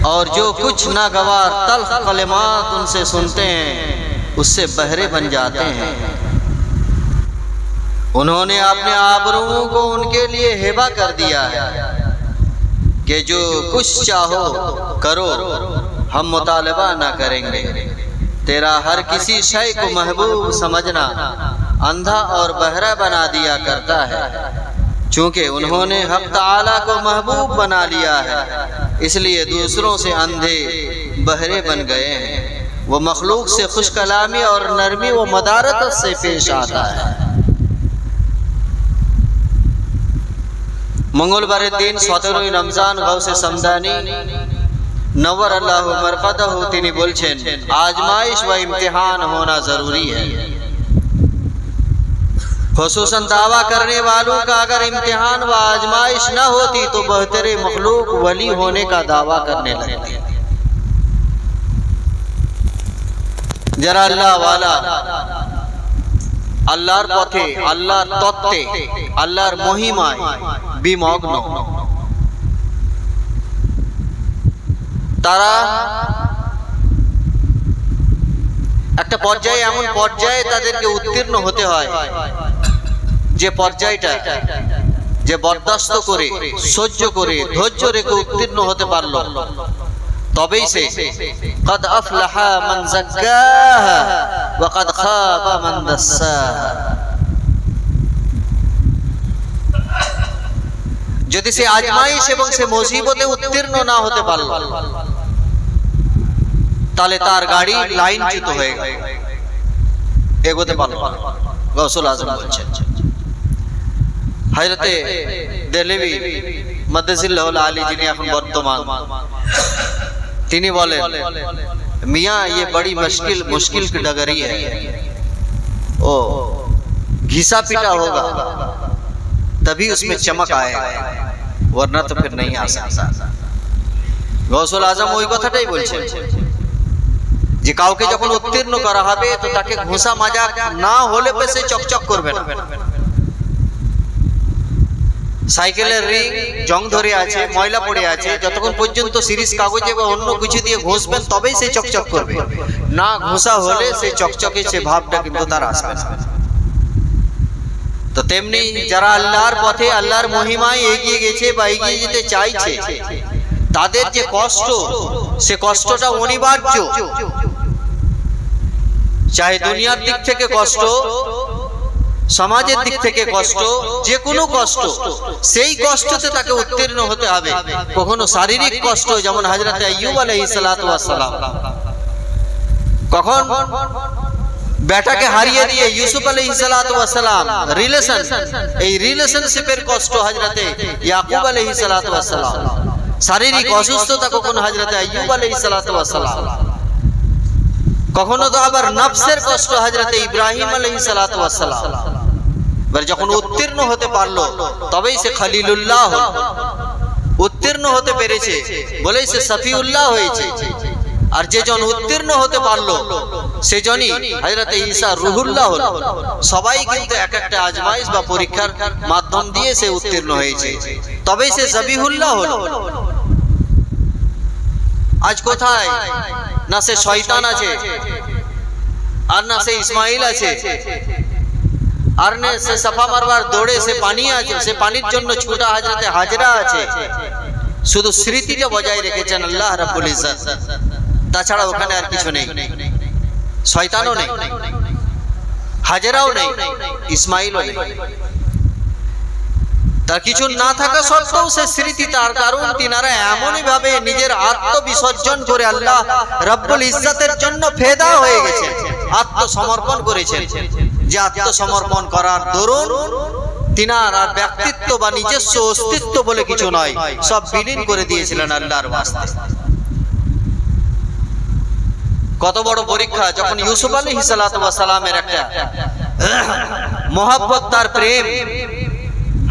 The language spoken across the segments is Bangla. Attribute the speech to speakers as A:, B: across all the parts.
A: और जो कुछ नागवार तल्ख कलिमात उनसे सुनते हैं उससे बहरे बन जाते हैं। उन्होंने अपने आबरूओं को उनके लिए हिबा कर दिया है कि जो कुछ चाहो करो, हम मुतालबा ना करेंगे। तेरा हर किसी शय को महबूब समझना अंधा और बहरा बना दिया करता है। चूँकि उन्होंने हक़ ताला को महबूब बना लिया है, इसलिए दूसरों से अंधे बहरे बन गए हैं। वो मखलूक से खुश कलामी और नरमी व मदारत से पेश आता है। मंगलवार दिन 17 रमजान गौसे समदानी नवर अल्लाह मरकदहु तिनी बोलছেন आजमाइश व इम्तिहान होना जरूरी है। खुसूसन दावा करने वालों का अगर इम्तिहान व आजमाइश न होती तो बेहतरे मखलूक वली होने का दावा करने लगते। जरा अल्लाह वाला আল্লাহর পথে, আল্লাহর তত্ত্বে, আল্লাহর মহিমায় বিমগ্ন তারা একটা পর্যায়ে, এমন পর্যায়ে তাদেরকে উত্তীর্ণ হতে হয় যে পর্যায়টা যে বরদাস্ত করে, সহ্য করে, ধৈর্য রেখে উত্তীর্ণ হতে পারলো, তবেই সে قد أفلح من زكاها وقد خاب من دساها। যদি সে আজমাইশ এবং সে মুসিবতে উত্তীর্ণ না হতে পারল, তাহলে তার গাড়ি লাইনচ্যুত হয়ে গেল, এগোতে পারল না। গৌসুল আজম বলছেন, হযরতে দেহলেভি মাদ্দাজিল্লাহুল আলী যিনি এখন বর্তমান, তিনি বলেন मियाँ ये बड़ी मुश्किल की डगरी है, ओ घिसा पीटा होगा तभी उसमें चमक आएगा, वरना तो फिर नहीं आ सकता। गौसुल आजम ওই কথাটাই বলছেন যে কাউকে যখন উত্তীর্ণ করা হবে তো তাকে ঘোষা মাজা না হলে সে চকচক করবে না। সাইকেলের রিং জং ধরে আছে, ময়লা পড়ে আছে, যতক্ষণ পর্যন্ত সিরিজ কাগজে বা অন্য কিছু দিয়ে ঘষবেন তবেই সে চকচক করবে, না ঘষা হলে সে চকচকে সে ভাবটা কিন্তু তার আসবে না। তো তেমনি যারা আল্লাহর পথে, আল্লাহর মহিমায় এগিয়ে গেছে বা এগিয়ে যেতে চাইছে, তাদের যে কষ্ট, সে কষ্টটা অনিবার্য। চাহে দুনিয়ার দিক থেকে কষ্ট, সমাজের দিক থেকে কষ্ট, যে কোনো কষ্ট, সেই কষ্টতে তাকে উত্তীর্ণ হতে হবে। কখনো শারীরিক কষ্ট, যেমন হযরত আইয়ুব আলাইহিস সালাতু ওয়াস সালাম কখন বেটাকে হারিয়ে দিয়ে ইউসুফ আলাইহিস সালাতু ওয়াস সালাম রিলেশন, এই রিলেশনশিপের কষ্ট হযরত ইয়াকুব আলাইহিস সালাতু ওয়াস সালাম, শারীরিক অসুস্থতা কখন হযরত আইয়ুব আলাইহিস সালাতু ওয়াস সালাম, কখনো তো আবার নফসের কষ্ট হযরত ইব্রাহিম আলাইহিস সালাতু ওয়াস সালাম। যখন উত্তীর্ণ হতে পারলো তবেই সে খলিলুল্লাহ হলো। উত্তীর্ণ হতে পেরেছে বলেই সে সফিউল্লাহ হয়েছে। আর যে জন উত্তীর্ণ হতে পারলো সেজনই হযরত ঈসা রুহুল্লাহ হলো। সবাই কিন্তু এক একটা আজমাইশ বা পরীক্ষার মাধ্যম দিয়ে সে উত্তীর্ণ হয়েছে, তবেই সে জবিহুল্লাহ হলো। আজ কোথায় না সে শয়তান আছে, আর না সে ইসমাইল আছে, আর না সে সাফা মারবার দৌড়ে সে পানি আছে, সে পানির জন্য ছুটা হযরতে হাজরা আছে। শুধু স্মৃতিটা বজায় রেখেছেন আল্লাহ রাব্বুল ইজ্জত, তাছাড়া ওখানে আর কিছু নেই। শয়তানও নেই, হাজরাও নেই, ইসমাইলও নেই। তার কিছু না থাকা সত্ত্বেও সে স্মৃতি তার, কারণ তিনারা এমনই ভাবে নিজের আত্মবিসর্জন করে আল্লাহ রাব্বুল ইজ্জতের জন্য ফেদা হয়ে গেছে, আত্মসমর্পণ করেছেন। যে আত্মসমর্পণ করার দরুন তিনার আর ব্যক্তিত্ব বা নিজস্ব অস্তিত্ব বলে কিছু নয়, সব বিলীন করে দিয়েছিলেন আল্লাহর ওয়াস্তে। কত বড় পরীক্ষা! যখন ইউসুফ আলাইহিস সালাতু ওয়াস সালামের একটা মহব্বত, তার প্রেম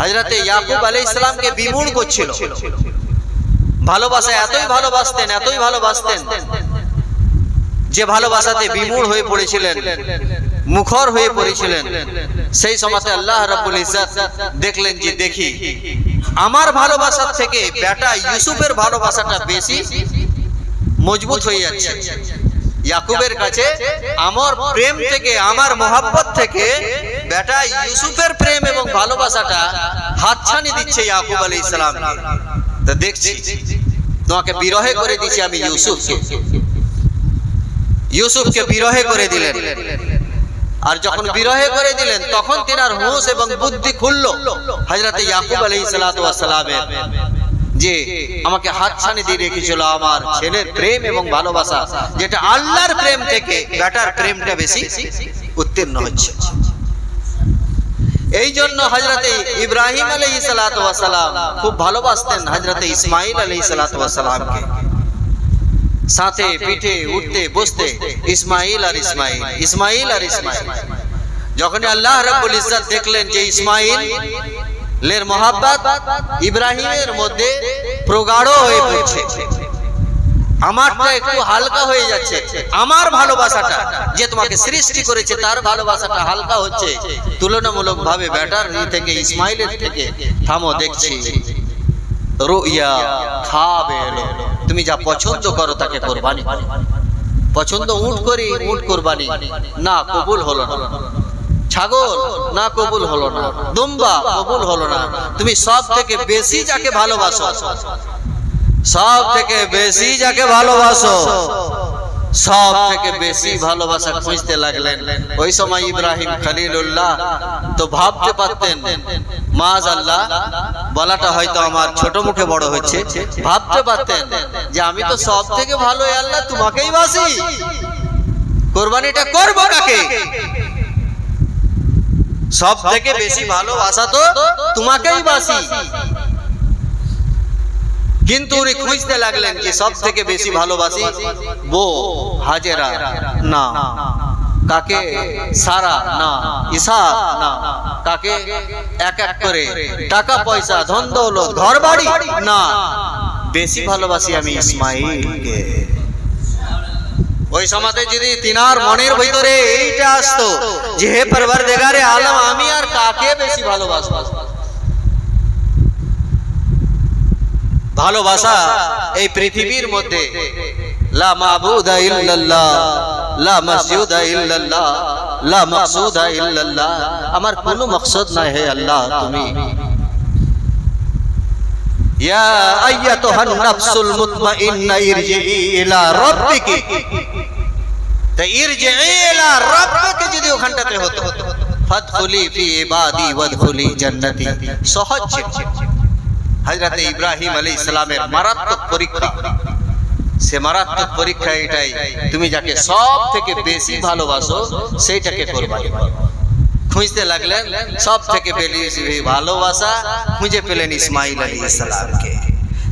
A: হযরতে ইয়াকুব আলাইহিস সালামকে বিমূঢ় করছিল। ভালোবাসা এতই ভালোবাসতেন, এতই ভালোবাসতেন যে ভালোবাসাতে বিমূঢ় হয়ে পড়েছিলেন, মুখর হয়ে পড়েছিলেন। সেই সময়তে আল্লাহ রাব্বুল ইজ্জত দেখলেন যে দেখি আমার ভালোবাসার থেকে বেটা ইউসুফের ভালোবাসাটা বেশি, মজবুত হয়ে যাচ্ছে। ইয়াকুবের কাছে আমার প্রেম থেকে, আমার মোহাব্বত থেকে বেটা ইউসুফের প্রেম এবং ভালোবাসাটা হাতছানি দিচ্ছে ইয়াকুব আলাইহিস সালাম। তো দেখছি তোমাকে বিরহে করে দিয়েছি আমি ইউসুফকে বিরহে করে দিলেন। আর যখন বিরহে করে দিলেন তখন তিনার হুঁশ এবং বুদ্ধি খুলল হযরত ইয়াকুব আলাইহিস সালাতু ওয়াস সালামের, যে আমাকে হাতছানি দিয়ে রেখেছিল আমার ছেলের প্রেম এবং ভালোবাসা, যেটা আল্লাহর প্রেম থেকে বেটার প্রেমটা বেশি উত্তীর্ণ হচ্ছে। এই জন্য হযরত ইব্রাহিম আলাইহিস সালাতু ওয়াস সালাম খুব ভালোবাসতেন হযরত ইসমাঈল আলাইহিস সালাতু ওয়াস সালামকে। সাথে পিঠে উঠতে বসতে ইসমাঈল আর ইসমাঈল। যখন আল্লাহ রাব্বুল ইজ্জত দেখলেন যে ইসমাঈলের মোহাব্বত ইব্রাহিমের মধ্যে প্রগাঢ় হয়ে পড়ছে, আমারটা একটু হালকা হয়ে যাচ্ছে, আমার ভালোবাসাটা যে তোমাকে সৃষ্টি করেছে তার ভালোবাসাটা হালকা হচ্ছে তুলনামূলক ভাবে বেটার থেকে, ইসমাঈলের থেকে। থামো, দেখছি রুইয়া খাবে এলো, তুমি যা পছন্দ করো তাকে কুরবানি করো। পছন্দ উট করি, উট কুরবানি না, কবুল হলো না। ছাগল না, কবুল হলো না। দুম্বা কবুল হলো না। তুমি সব থেকে বেশি যাকে ভালোবাসো, সব থেকে বেশি যাকে ভালোবাসো, সব থেকে বেশি ভালোবাসা খুঁজতে লাগলেন। ওই সময় ইব্রাহিম খলিলুল্লাহ তো ভাবতে পারতেন, মাআযাল্লাহ বলাটা হয়তো আমার ছোট মুখে বড় হচ্ছে, ভাবতে পারতেন যে আমি তো সব থেকে ভালো আল্লাহ তোমাকেই বাসি, কুরবানিটা করব কাকে? সব থেকে বেশি ভালোবাসা তো তোমাকেই বাসি। কিন্তু উনি খুঁজতে লাগলেন যে সব থেকে বেশি ভালোবাসি বো হাজেরা না, কাকে সারা না, ইসাক না, কাকে এক এক করে টাকা পয়সা ধন দৌলত ঘর বাড়ি না, বেশি ভালোবাসি আমি ইসমাঈলকে। ওই সময়তে যদি তিনার মনের ভিতরে এইটা আসতো যে হে পরওয়ারদিগারে আলম, আমি আর কাকে বেশি ভালোবাসবো? ভালোবাসা এই পৃথিবীর মধ্যে লা মাবুদা ইল্লাল্লাহ, লা মাসজুদা ইল্লাল্লাহ, লা মাকসুদা ইল্লাল্লাহ। আমার কোনো মকসদ নাই, হে আল্লাহ তুমি। ইয়া আইয়াতুহান নাফসুল মুতমাইন্না ইরজিই ইলা রাব্বিকি, তা ইরজিই ইলা রাব্বিকি যদি ওখানটাতে হতো ফাদখুলি ফি ইবাদি ওয়াদখুলি জান্নাতি, সহজ ছিল। হযরত ইব্রাহিম আলাইহিস সালামের মারাত্মক পরীক্ষা, সে মারাত্মক পরীক্ষা এটাই, তুমি যাকে সব থেকে বেশি ভালোবাসো সেইটাকে কুরবানি করো। খুঁজতে লাগলেন সব থেকে বেশি ভালোবাসা, খুঁজে পেলেন ইসমাঈল আলাইহিস সালামকে।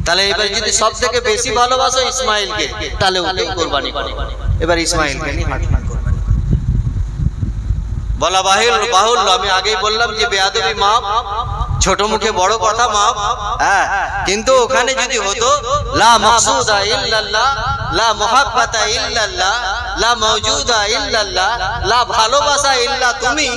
A: তাহলে এবার যদি সব থেকে বেশি ভালোবাসো ইসমাঈলকে, তাহলে ওকে কুরবানি করো। এবার ইসমাঈলকে নিয়ে হাঁটনা কুরবানি বলা বাহুল্য। আমি আগেই বললাম যে বেয়াদবি মাপ, ছোট মুখে বড় কথা মাপ। হ্যাঁ, কিন্তু ওখানে যদি হতো লা মাকসুদা ইল্লাল্লাহ, লা মুহাব্বাতা ইল্লাল্লাহ, লা মাওজুদা ইল্লাল্লাহ, লা ভালোবাসা ইল্লা তুমি,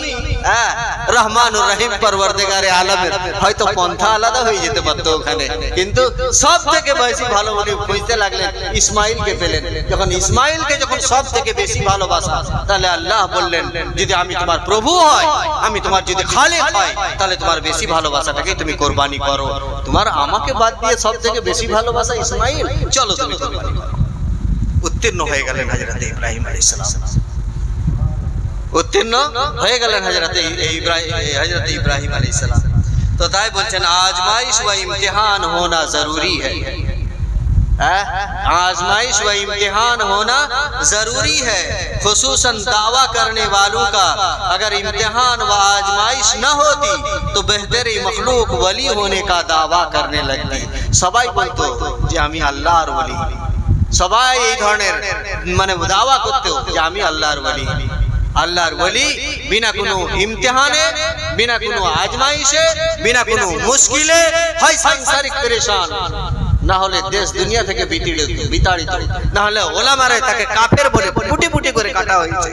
A: হ্যাঁ রহমানুর রহিম পরওয়ারদিগারে আলমের, হয়তো পন্থা আলাদা হয়ে যেতে পারতো ওখানে। কিন্তু সব থেকে বেশি ভালো উনি খুঁজতে লাগলেন, ইসমাঈলকে পেলেন। যখন ইসমাঈলকে যখন সব থেকে বেশি ভালোবাসা, তাহলে আল্লাহ বললেন যদি আমি তোমার প্রভু হয়, আমি তোমার যদি খালিক হয়, তাহলে তোমার বেশি ভালোবাসাটাকে তুমি কুরবানি করো। তোমার আমাকে বাদ দিয়ে সব থেকে বেশি ভালোবাসা ইসমাঈল, চলো তুমি কুরবানি করো। উত্তীর্ণ হয়ে গেলেন হযরত ইব্রাহিম আলাইহিস সালাম, উত্তীর্ণ হয়ে গেলেন হযরত ইব্রাহিম আলাইহিস সালাম। তো তাই বলছেন आजमाइश व इम्तिहान होना जरूरी है, आजमाइश व इम्तिहान होना जरूरी है। खुसूसन दावा करने वालों का अगर इम्तिहान व आजमाइश न होती तो बेहतर मखलूक वली होने का दावा करने लगती। सबाई बोलतो যে আমি আল্লাহর ওলি, সবাই এই ধরনের মানে দাওয়া করতে যে আমি আল্লাহর ওলি। আল্লাহর ওলি বিনা কোনো ইমতিহানে, বিনা কোনো আজমাইশে, বিনা কোনো মুশকিলে হয় সাংসারিক পরেশান, না হলে দেশ দুনিয়া থেকে বিতাড়িত, না হলে ওলামারে তাকে কাফের বলে ফুটি ফুটি করে কাটা হয়েছে।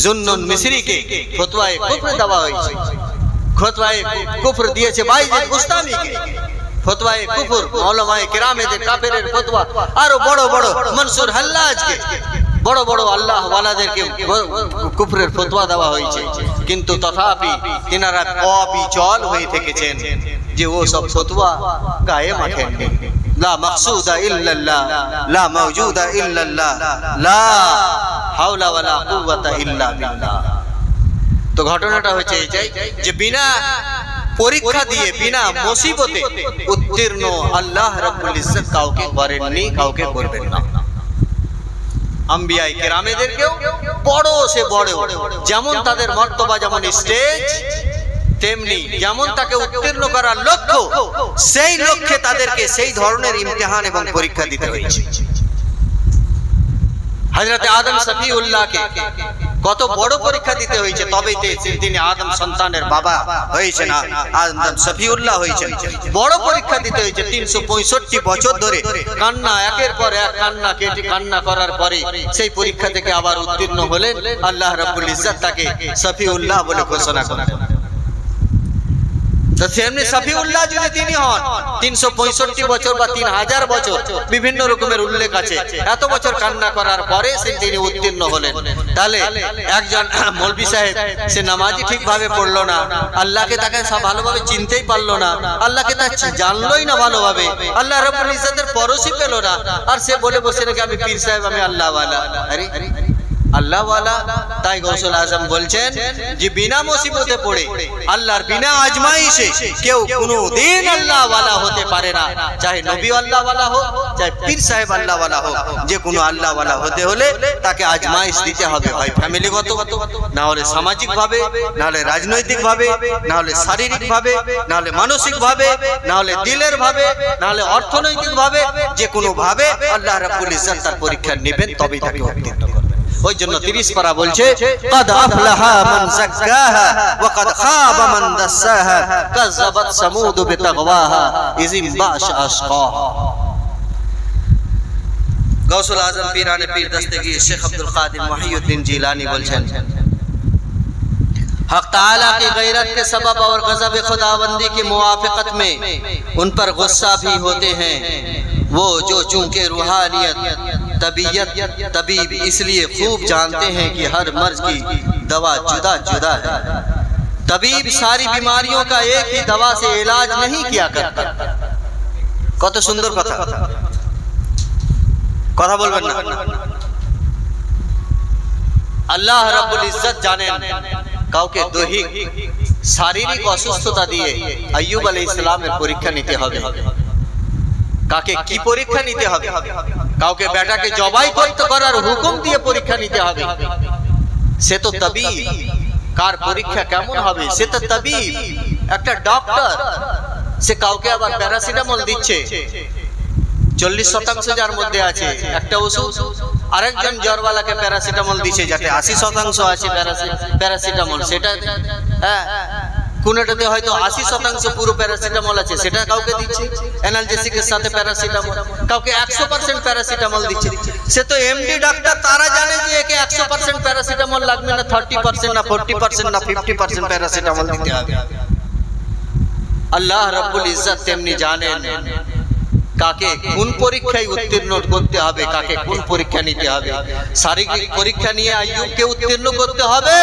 A: জুন্নুন মিসরিকে ফতোয়ায়ে কুফর দেওয়া হয়েছে, ফতোয়ায়ে কুফর দিয়েছে বাইজিদ বুস্তামিকে। ফতোয়ায়ে কুফর, উলামায়ে কেরামেদের কাফেরের ফতোয়া, আরো বড় বড় মনসুর হাল্লাজকে, বড় বড় আল্লাহ ওয়ালাদেরকে কুফরের ফতোয়া দেওয়া হয়েছে, কিন্তু তথাপি তিনারা অবিচল হয়ে থেকেছেন যে ও সব ফতোয়া গায়ে মাখেননি। লা মাকসুদা ইল্লাল্লাহ, লা মাওজুদা ইল্লাল্লাহ, লা হাওলা ওয়ালা কুওয়াতা ইল্লা বিল্লাহ। তো ঘটনাটা হচ্ছে এই যে বিনা পরীক্ষা দিয়ে, বিনা মুসিবতে উত্তীর্ণ আল্লাহ রাব্বুল ইজ্জত কাউকে করেননি, কাউকে করবেন না। আম্বিয়ায়ে কেরামেদেরকেও বড় সে বড়, যেমন তাদের মর্তবা, যেমন স্টেজ, তেমনি যেমন তাকে উত্তীর্ণ করার লক্ষ্য, সেই লক্ষ্যে তাদেরকে সেই ধরনের ইমতিহান এবং পরীক্ষা দিতে হয়েছে। হযরত আদম সফিউল্লাহকে কত বড় পরীক্ষা দিতে হয়েছে, তবেই তিনি আদম সন্তানের বাবা হয়েছেন, আদম সফিউল্লাহ হয়েছেন। বড় পরীক্ষা দিতে হয়েছে, 365 বছর ধরে কান্না, একের পর এক কান্না কেটে কান্না করার পরে সেই পরীক্ষা থেকে আবার উত্তীর্ণ হলেন। আল্লাহ রাব্বুল ইজ্জত তাকে সফিউল্লাহ বলে ঘোষণা করেন। তো সেমনি সফিউল্লাহ যদি তিনি হন, 365 বছর বা 3000 বছর, বিভিন্ন রকমের উল্লেখ আছে, এত বছর কান্না করার পরে তিনি উত্তীর্ণ হলেন। তাহলে একজন মৌলভী সাহেব, সে নামাজি ঠিকভাবে পড়লো না, আল্লাহকে তাকে ভালোভাবে চিনতেই পারলো না, আল্লাহকে তা জানলোই না ভালোভাবে, আল্লাহ রাব্বুল ইজ্জতের পরশই পেল না, আর সে বলে বসে নাকি আমি পীর সাহেব, আমি আল্লাহ ওয়ালা। আরে আল্লাহ ওয়ালা? তাই গৌসুল আজম বলছেন যে বিনা মুসিবতে পড়ে, আল্লাহর বিনা আজমাইশে কেউ কোনোদিন আল্লাহ ওয়ালা হতে পারে না। চাহে নবী আল্লাহ ওয়ালা হোক, চাহে পীর সাহেব আল্লাহ ওয়ালা হোক, যে কোনো আল্লাহ ওয়ালা হতে হলে তাকে আজমাইশ দিতে হবে, হয় ফ্যামিলিগত, না হলে সামাজিক ভাবে, না হলে রাজনৈতিক ভাবে, না হলে শারীরিক ভাবে, না হলে মানসিক ভাবে, না হলে দিলের ভাবে, না হলে অর্থনৈতিক ভাবে, যে কোনো ভাবে আল্লাহ রাব্বুল ইজ্জত তার পরীক্ষা নেবেন, তবেই তাকে উত্তীর্ণ করবেন। ওই জন্য 30 পারা বলছে, قد أفلح من زكاها وقد خاب من دساها كذبت ثمود بتغواها إذ انبعث أشقاها। गौसुल आजम पीराने पीर दस्तगीर शेख अब्दुल कादिर मुहियुद्दीन जिलानी बोलছেন, हक ताला की गैरत के सबब और गज़ब खुदाबंदी की मुवाफिकत में उन पर गुस्सा भी होते हैं वो जो चूंकि रूहानियत तबीब इसलिए खूब जानते हैं कि हर मर्ज की दवा जुदा जुदा है। तबीब सारी बीमारियों का एक ही दवा से इलाज नहीं किया करता। কত সুন্দর কথা, কথা বলবেন না। আল্লাহ রাব্বুল ইজ্জত জানেন কাউকে দৈহিক শারীরিক অসুস্থতা দিয়ে আইয়ুব আলাইহিস সালামের পরীক্ষা নিতে হবে। কাকে কি পরীক্ষা নিতে হবে? কাউকে বেটাকে জবাই করতে করার হুকুম দিয়ে পরীক্ষা নিতে হবে। সে তো তাবিব, কার পরীক্ষা কেমন হবে সে তো তাবিব, একটা ডক্টর। সে কাউকে আবার প্যারাসিটামল দিচ্ছে, 40% যার মধ্যে আছে একটা ওষুধ, আরেকজন জ্বরওয়ালাকে প্যারাসিটামল দিচ্ছে যাতে 80% আছে প্যারাসিটামল, সেটা হ্যাঁ কোনটাতে হয়তো 80% পুরো প্যারাসিটামল আছে, সেটা কাউকে দিচ্ছে অ্যানালজেসিকের সাথে প্যারাসিটামল, কাউকে 100% প্যারাসিটামল দিচ্ছে। সে তো এমডি ডাক্তার, তারা জানে যে একে 100% প্যারাসিটামল লাগবে না, 30% না 40% না 50% প্যারাসিটামল দিতে হবে। আল্লাহ রাব্বুল ইজ্জত তেমনি জানেন কাকে কোন পরীক্ষায় উত্তীর্ণ করতে হবে, কাকে কোন পরীক্ষা নিতে হবে। শারীরিক পরীক্ষা নিয়ে আইয়ুবকে উত্তীর্ণ করতে হবে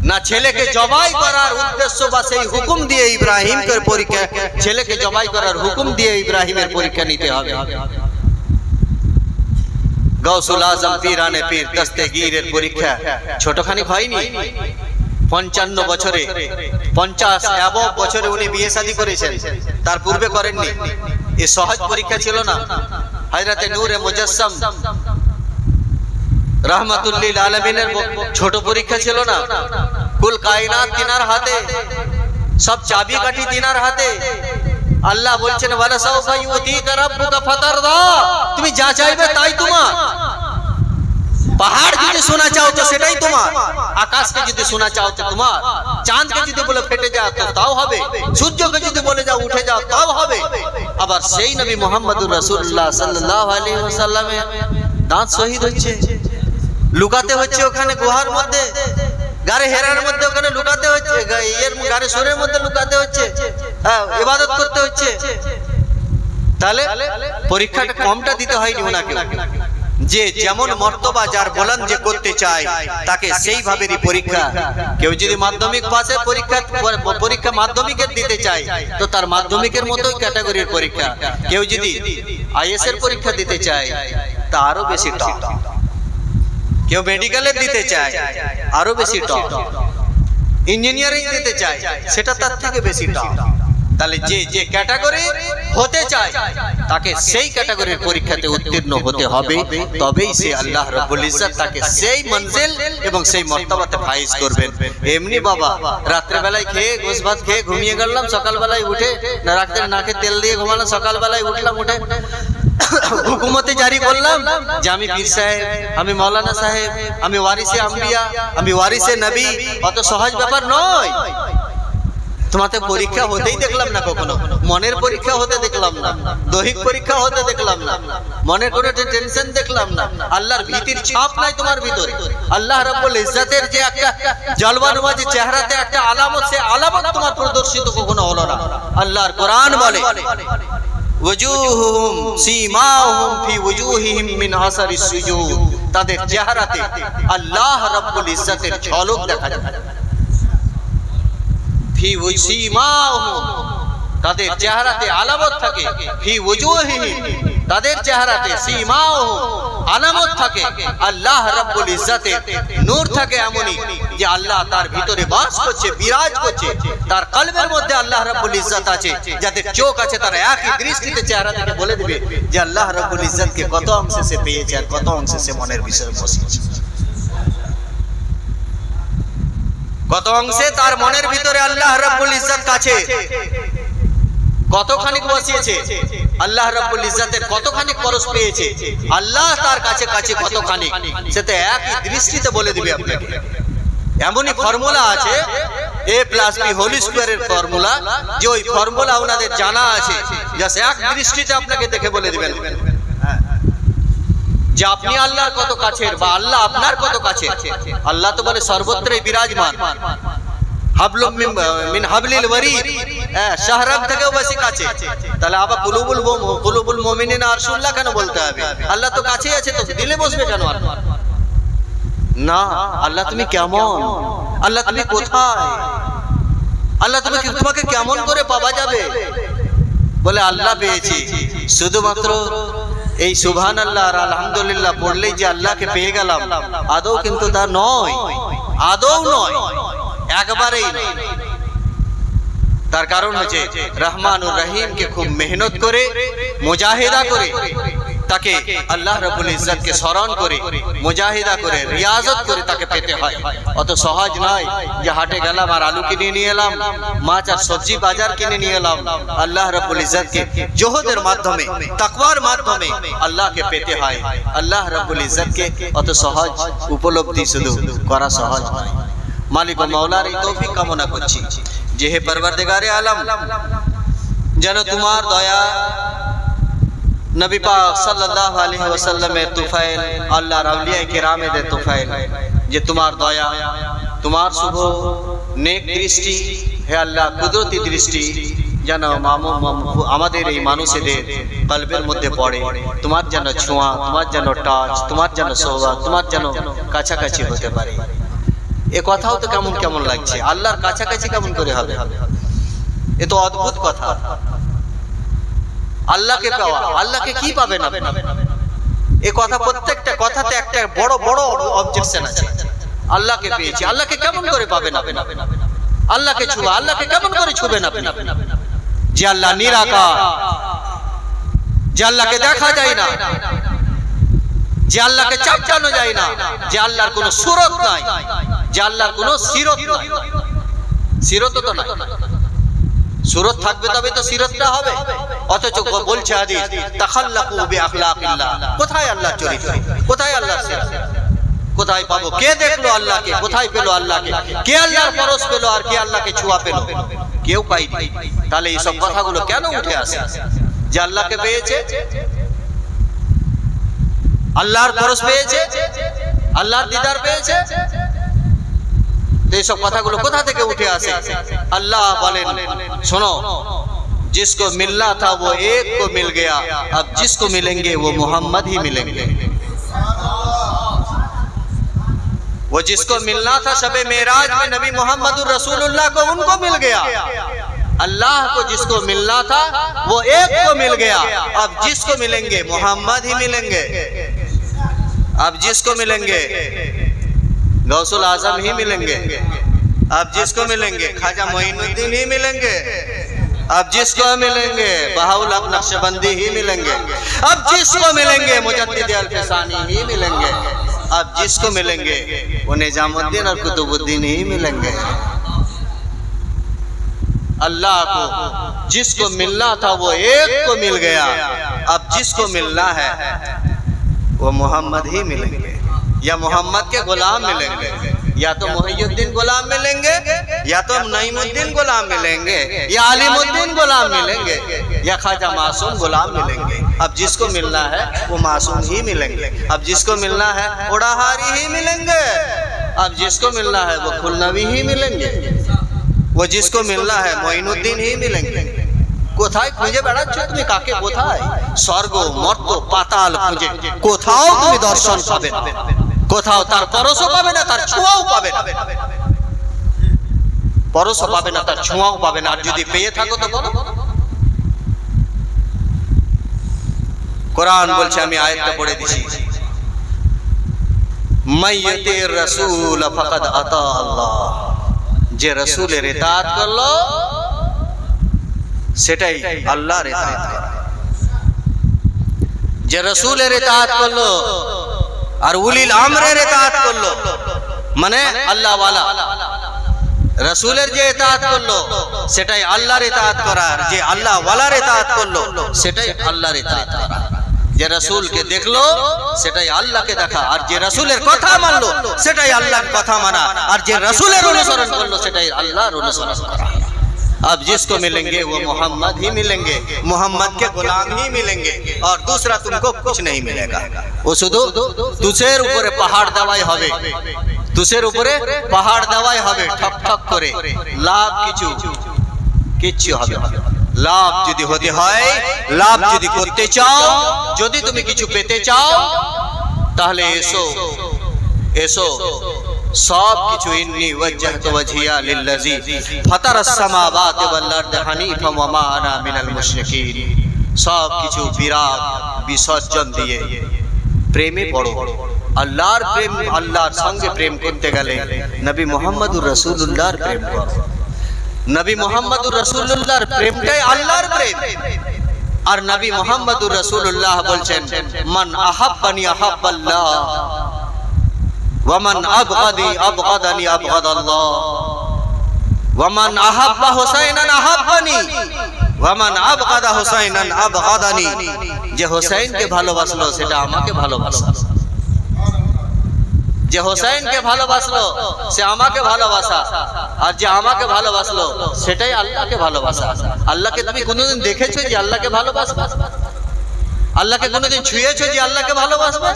A: না ছেলেকে জবাই করার উদ্দেশ্য বা সেই হুকুম দিয়ে ইব্রাহিমের পরীক্ষা, ছেলেকে জবাই করার হুকুম দিয়ে ইব্রাহিমের পরীক্ষা নিতে হবে। গৌসুল আজম পীরানে পীর দস্তগীরের পরীক্ষা ছোটখানি হয়নি। 55 বছরে 50 এবভ বছরে উনি বিয়ে শাদী করেছেন, তার পূর্বে করেননি। এই সহজ পরীক্ষা ছিল না। হযরতে নূরে মুজাসসাম रहमतुल लिल आलमीনের ছোট পরীক্ষা ছিল না। কুল কায়নাত তিনার হাতে, সব চাবিকাঠি তিনার হাতে। আল্লাহ বলছেন ওয়ালা সাউফা ইউতিকা রাব্বুকা ফাতারদা, তুমি যা চাইবে তাই তোমার। পাহাড় যদি শোনা চাও তো সেটাই তোমার, আকাশকে যদি শোনা চাও তো তোমার, চাঁদকে যদি বলে ফেটে যাও তো তাও হবে, সূর্যকে যদি বলে যাও উঠে যাও তাও হবে। আবার সেই নবী মুহাম্মদুর রাসূলুল্লাহ সাল্লাল্লাহু আলাইহি ওয়াসাল্লামের দাঁত শহীদ হচ্ছে, লুকাতে হচ্ছে ওখানে গুহার মধ্যে, গারে হেরার মধ্যে ওখানে লুকাতে হচ্ছে, এর গারে সুরের মধ্যে লুকাতে হচ্ছে। ইবাদত করতে হচ্ছে। তাহলে পরীক্ষাটা কমটা দিতে হয়নি ওনাকে, যে যেমন মর্তবা যার বলেন যে করতে চায় তাকে সেইভাবেরই পরীক্ষা। কেউ যদি মাধ্যমিক পাসের পরীক্ষা মাধ্যমিকের দিতে চায় তো তার মাধ্যমিকের মতোই ক্যাটাগরির পরীক্ষা। কেউ যদি আইএস এর পরীক্ষা দিতে চায় তা আরো বেশি টাফ। কেউ মেডিকেলের দিতে চায় আরো বেশি টাফ। ইঞ্জিনিয়ারিং দিতে চায় সেটা তার থেকে বেশি টাফ। তাহলে যে যে ক্যাটাগরি হতে চায় তাকে সেই ক্যাটাগরির পরীক্ষাতে উত্তীর্ণ হতে হবে, তবেই সে আল্লাহ রাব্বুল ইজ্জত তাকে সেই মঞ্জিল এবং সেই মর্তবাতে ফাইজ করবেন। এমনি বাবা রাত্রে বেলায় খেয়ে গোশ ভাত খেয়ে ঘুমিয়ে গেলাম, সকালবেলায় উঠে রাত্রে নাকে তেল দিয়ে ঘুমালাম, সকালবেলায় উঠলাম, উঠে হুকুমতে জারি করলাম যে আমি পীর সাহেব, আমি মাওলানা সাহেব, আমি ওয়ারিসে আম্বিয়া, আমি ওয়ারিসে নবী। অত সহজ ব্যাপার নয়। তোমাতে পরীক্ষা হতেই দেখলাম না, কখনো মনের পরীক্ষা হতে দেখলাম না, দৈহিক পরীক্ষা হতে দেখলাম না, মনের কোনো টেনশন দেখলাম না। আল্লাহর ভীতির ছাপ নাই তোমার ভিতরে। আল্লাহ রাব্বুল ইজ্জতের যে একটা জলওয়ানুমা যে চেহারাতে একটা আলামত, সে আলামত তোমার প্রদর্শিত কখনো হলো না। আল্লাহর কোরআন বলে ওয়াজুহুহুম সীমাহুম ফি ওয়াজুহিহিম মিন আসারিস সুজুদ, তাদের চেহারাতে আল্লাহ রাব্বুল ইজ্জতের ঝলক দেখা যায়। ফি ওয়াসীমাহুম, তাদের চেহারাতে আলামত থাকে। ফি ওয়াজুহিহিম, তাদের চেহারাতে সীমাহুম আলামত থাকে। আল্লাহ রাব্বুল ইজ্জতের নূর থাকে এমনই যে আল্লাহ তার ভিতরে বাস করছে, বিরাজ করছে। তার কলবের মধ্যে আল্লাহ রাব্বুল ইজ্জত আছে। যাদের চোখ আছে তারা একই দৃষ্টিতে চেহারা থেকে বলে দিবে যে আল্লাহ রাব্বুল ইজ্জতকে কত অংশে সে পেয়েছে আর কত অংশে সে মনের বিষয়ে বসেছে, কত অংশে তার মনের ভিতরে আল্লাহ রাব্বুল ইজ্জত কাছে, কতখানি বসিয়েছে আল্লাহ রাব্বুল ইজ্জতের, কতখানি পরশ পেয়েছে আল্লাহ তার কাছে কাছে কতখানি, সেটা একই দৃষ্টিতে বলে দিবে আপনাকে। এমনই ফর্মুলা আছে A+B হোল স্কয়ারের ফর্মুলা, যে ওই ফর্মুলা ওনাদের জানা আছে, জাস্ট এক দৃষ্টিতে আপনাকে দেখে বলে দিবেন যে আপনি আল্লাহর কত কাছের বা আল্লাহ আপনার কত কাছে। আল্লাহ তো বলে সর্বত্রই বিরাজমান, হাবলুম মিন হাবলিল ওয়ারিদ, শাহরাব থেকেও বেশি কাছে। তাহলে আবার কুলুবুল মুমিনিনা আরশুল্লাহ কেন বলতে হবে? আল্লাহ তো কাছেই আছে, তো দিলে বসবে কেন না? আল্লাহ তুমি কেমন, আল্লাহ তুমি কোথায়, আল্লাহ তোমাকে কেমন করে পাওয়া যাবে? বলে আল্লাহ পেয়েছি, শুধুমাত্র এই সুবহানাল্লাহ আর আলহামদুলিল্লাহ পড়লেই যে আল্লাহকে পেয়ে গেলাম, আদৌ কিন্তু তা নয়, আদৌ নয়, একবারেই নয়। তার কারণ হচ্ছে রহমানুর রহিমকে খুব মেহনত করে, মুজাহিদা করে, তাকে আল্লাহ রাব্বুল ইজ্জতকে স্মরণ করে, মুজাহিদা করে, রিয়াজত করে তাকে পেতে হয়। অত সহজ নয় যে হাটে গেলাম আর আলু কিনে নিয়ে এলাম, মাছ আর সবজি বাজার কিনে নিয়ে এলাম। আল্লাহ রাব্বুল ইজ্জতকে জোহদের মাধ্যমে, তাকওয়ার মাধ্যমে আল্লাহকে পেতে হয়। আল্লাহ রাব্বুল ইজ্জতকে অত সহজ উপলব্ধি শুধু করা সহজ নয়। মালিক ও মাওলার এই তৌফিক কামনা করছি যে হে পরওয়ারদিগারে আলম, যেন তোমার দয়া নবী পাক সাল্লাল্লাহু আলাইহি ওয়াসাল্লামের তুফাইল, আল্লাহর আউলিয়া কিরামের তুফাইল, যে তোমার দয়া, তোমার শুভ নেক দৃষ্টি, হে আল্লাহ কুদরতি দৃষ্টি যেন আমাদের এই মানুষদের কলবের মধ্যে পড়ে। তোমার যেন ছোঁয়া, তোমার যেন টাচ, তোমার যেন সোহাগ, তোমার যেন কাছাকাছি হতে পারে। এ কথাও তো কেমন কেমন লাগছে, আল্লাহর কাছাকাছি কেমন করে হবে? এ তো অদ্ভুত কথা। আল্লাহকে পাওয়া, আল্লাহকে কি পাবে না? এই কথা, প্রত্যেকটা কথাতে একটা বড় বড় অবজেকশন আছে। আল্লাহকে পেয়েছি, আল্লাহকে কেমন করে পাবে না? আল্লাহকে ছুঁয়া, আল্লাহকে কেমন করে ছুবে না? যে আল্লাহ নিরাকার, যে আল্লাহকে দেখা যায় না, যে আল্লাহকে চাপটানো যায় না, যে আল্লাহর কোনো সুরত নাই, যে আল্লাহর কোনো সিরত নাই। সিরত তো নাই, সুরত থাকবে তবে তো সিরতটা হবে। অথচ বলছে হাদিস তাখাল্লাকু বিআখলাকিল্লাহ। কোথায় আল্লাহর চরিত্র, কোথায় আল্লাহর সিরত, কোথায় পাবো? কে দেখলো আল্লাহকে, কোথায় পেলো আল্লাহকে? কে আল্লাহর পরশ পেলো আর কে আল্লাহকে ছোঁয়া পেলো? কেউ পাইনি। তাহলে এই সব কথাগুলো কেন উঠে আসে? যে আল্লাহকে পেয়েছে, আল্লাহর পরশ পেয়েছে, আল্লাহর দিদার পেয়েছে, এইসব কথাগুলো কোথা থেকে উঠে আসে? আল্লাহ বলেন শোনো, जिसको मिलना था वो एक को मिल गया, अब जिसको मिलेंगे वो मोहम्मद ही मिलेंगे। वो जिसको मिलना था शबे मेराज में नबी मोहम्मद रसूलुल्लाह को, उनको मिल गया। अल्लाह को जिसको मिलना था वो एक को मिल गया, अब जिसको मिलेंगे मोहम्मद ही मिलेंगे। अब जिसको मिलेंगे गौसुल आजम ही मिलेंगे, अब जिसको मिलेंगे ख्वाजा मोइनुद्दीन ही मिलेंगे, अब जिसको मिलेंगे बहाउल हक नक्शबंदी ही मिलेंगे, अब जिसको मिलेंगे मुजद्दिद अल-फसानी ही मिलेंगे, अब जिसको मिलेंगे वो निजामुद्दीन और कुतुबुद्दीन ही मिलेंगे। अल्लाह को जिसको मिलना था वो एक को मिल गया, अब जिसको मिलना है वो मोहम्मद ही मिलेंगे, या मोहम्मद के गुलाम मिलेंगे, या तो मुहियुद्दीन गुलाम मिलेंगे, या तो नईमुद्दीन गुलाम मिलेंगे, या आलिमुद्दीन गुलाम मिलेंगे, या ख्वाजा मासूम गुलाम मिलेंगे। अब जिसको मिलना है वो मासूम ही मिलेंगे, अब जिसको मिलना है उड़ाहारी ही मिलेंगे, अब जिसको मिलना है वो खुलनवी ही मिलेंगे, वो जिसको मिलना है मोइनुद्दीन ही मिलेंगे। কোথায় খুঁজে বেড়াচ্ছ তুমি কাকে? কোথায়? স্বর্গ মর্ত পাতাল খুঁজে কোথাও তুমি দর্শন পাবে না, কোথাও তার পরশও পাবে না, তার ছোঁয়াও পাবে না, পরশও পাবে না, তার ছোঁয়াও পাবে না। আর যদি পেয়ে থাকো তো বলো। কোরআন বলছে, আমি আয়াতটা পড়ে দিছি, মাইয়াতির রাসূল ফাকাদ আতা আল্লাহ, যে রাসূলের ইতাআত করলো সেটাই আল্লাহর ইতাআত করা। যে রাসূলের ইতাআত করলো আর উলিল আমরের ইতাআত করলো মানে আল্লাহ ওয়ালা, রাসূলের যে ইতাআত করলো সেটাই আল্লাহর ইতাআত করা, আর যে আল্লাহ ওয়ালার ইতাআত করলো সেটাই আল্লাহর ইতাআত করা। যে রাসূলকে দেখলো সেটাই আল্লাহকে দেখা, আর যে রাসূলের কথা মানলো সেটাই আল্লাহর কথা মানা, আর যে রাসূলের অনুসরণ করলো সেটাই আল্লাহর অনুসরণ করা। अब जिसको मिलेंगे वो मोहम्मद ही मिलेंगे, मोहम्मद के गुलाम ही मिलेंगे, और दूसरा तुमको कुछ नहीं मिलेगा। वो शुधु तुसेर ऊपरे पहाड़ देवाई हबे, तुसेर ऊपरे पहाड़ देवाई हबे, ठक ठक करे लाभ किछु किच्छु हबे। लाभ যদি হতে হয়, লাভ যদি করতে চাও, যদি তুমি কিছু পেতে চাও তাহলে এসো এসো सब किछु इन्नी वज्जहतु वजहिया लिल्लज़ी फतरस समावाति वल अर्द हनीफा व मा अना मिनल मुशरिकीन। सब किछु विराग विसर्जन दिए प्रेमे पड़ो। আল্লাহর প্রেম, আল্লাহর সঙ্গে প্রেম করতে গেলে নবী মুহাম্মদুর রাসূলুল্লাহর প্রেম করো। নবী মুহাম্মদুর রাসূলুল্লাহর প্রেমটাই আল্লাহর প্রেম। আর নবী মুহাম্মদুর রাসূলুল্লাহ বলছেন, মান আহাব্বানি আহাব্বাল্লাহ ওয়ামান আবগাদি আবগাদানি আবগাদাল্লাহ, ওয়ামান আহাব্বা হুসাইনান আহাব্বানি ওয়ামান আবগাদা হুসাইনান আবগাদানি। যে হুসাইনকে ভালোবাসলো সেটা আমাকে ভালোবাসলো, যে হুসাইনকে ভালোবাসলো সে আমাকে ভালোবাসা, আর যে আমাকে ভালোবাসলো সেটাই আল্লাহকে ভালোবাসা। আল্লাহকে তুমি কোনোদিন দেখেছো যে আল্লাহকে ভালোবাসবে? আল্লাহকে কোনোদিন ছুঁয়েছো যে আল্লাহকে ভালোবাসবে?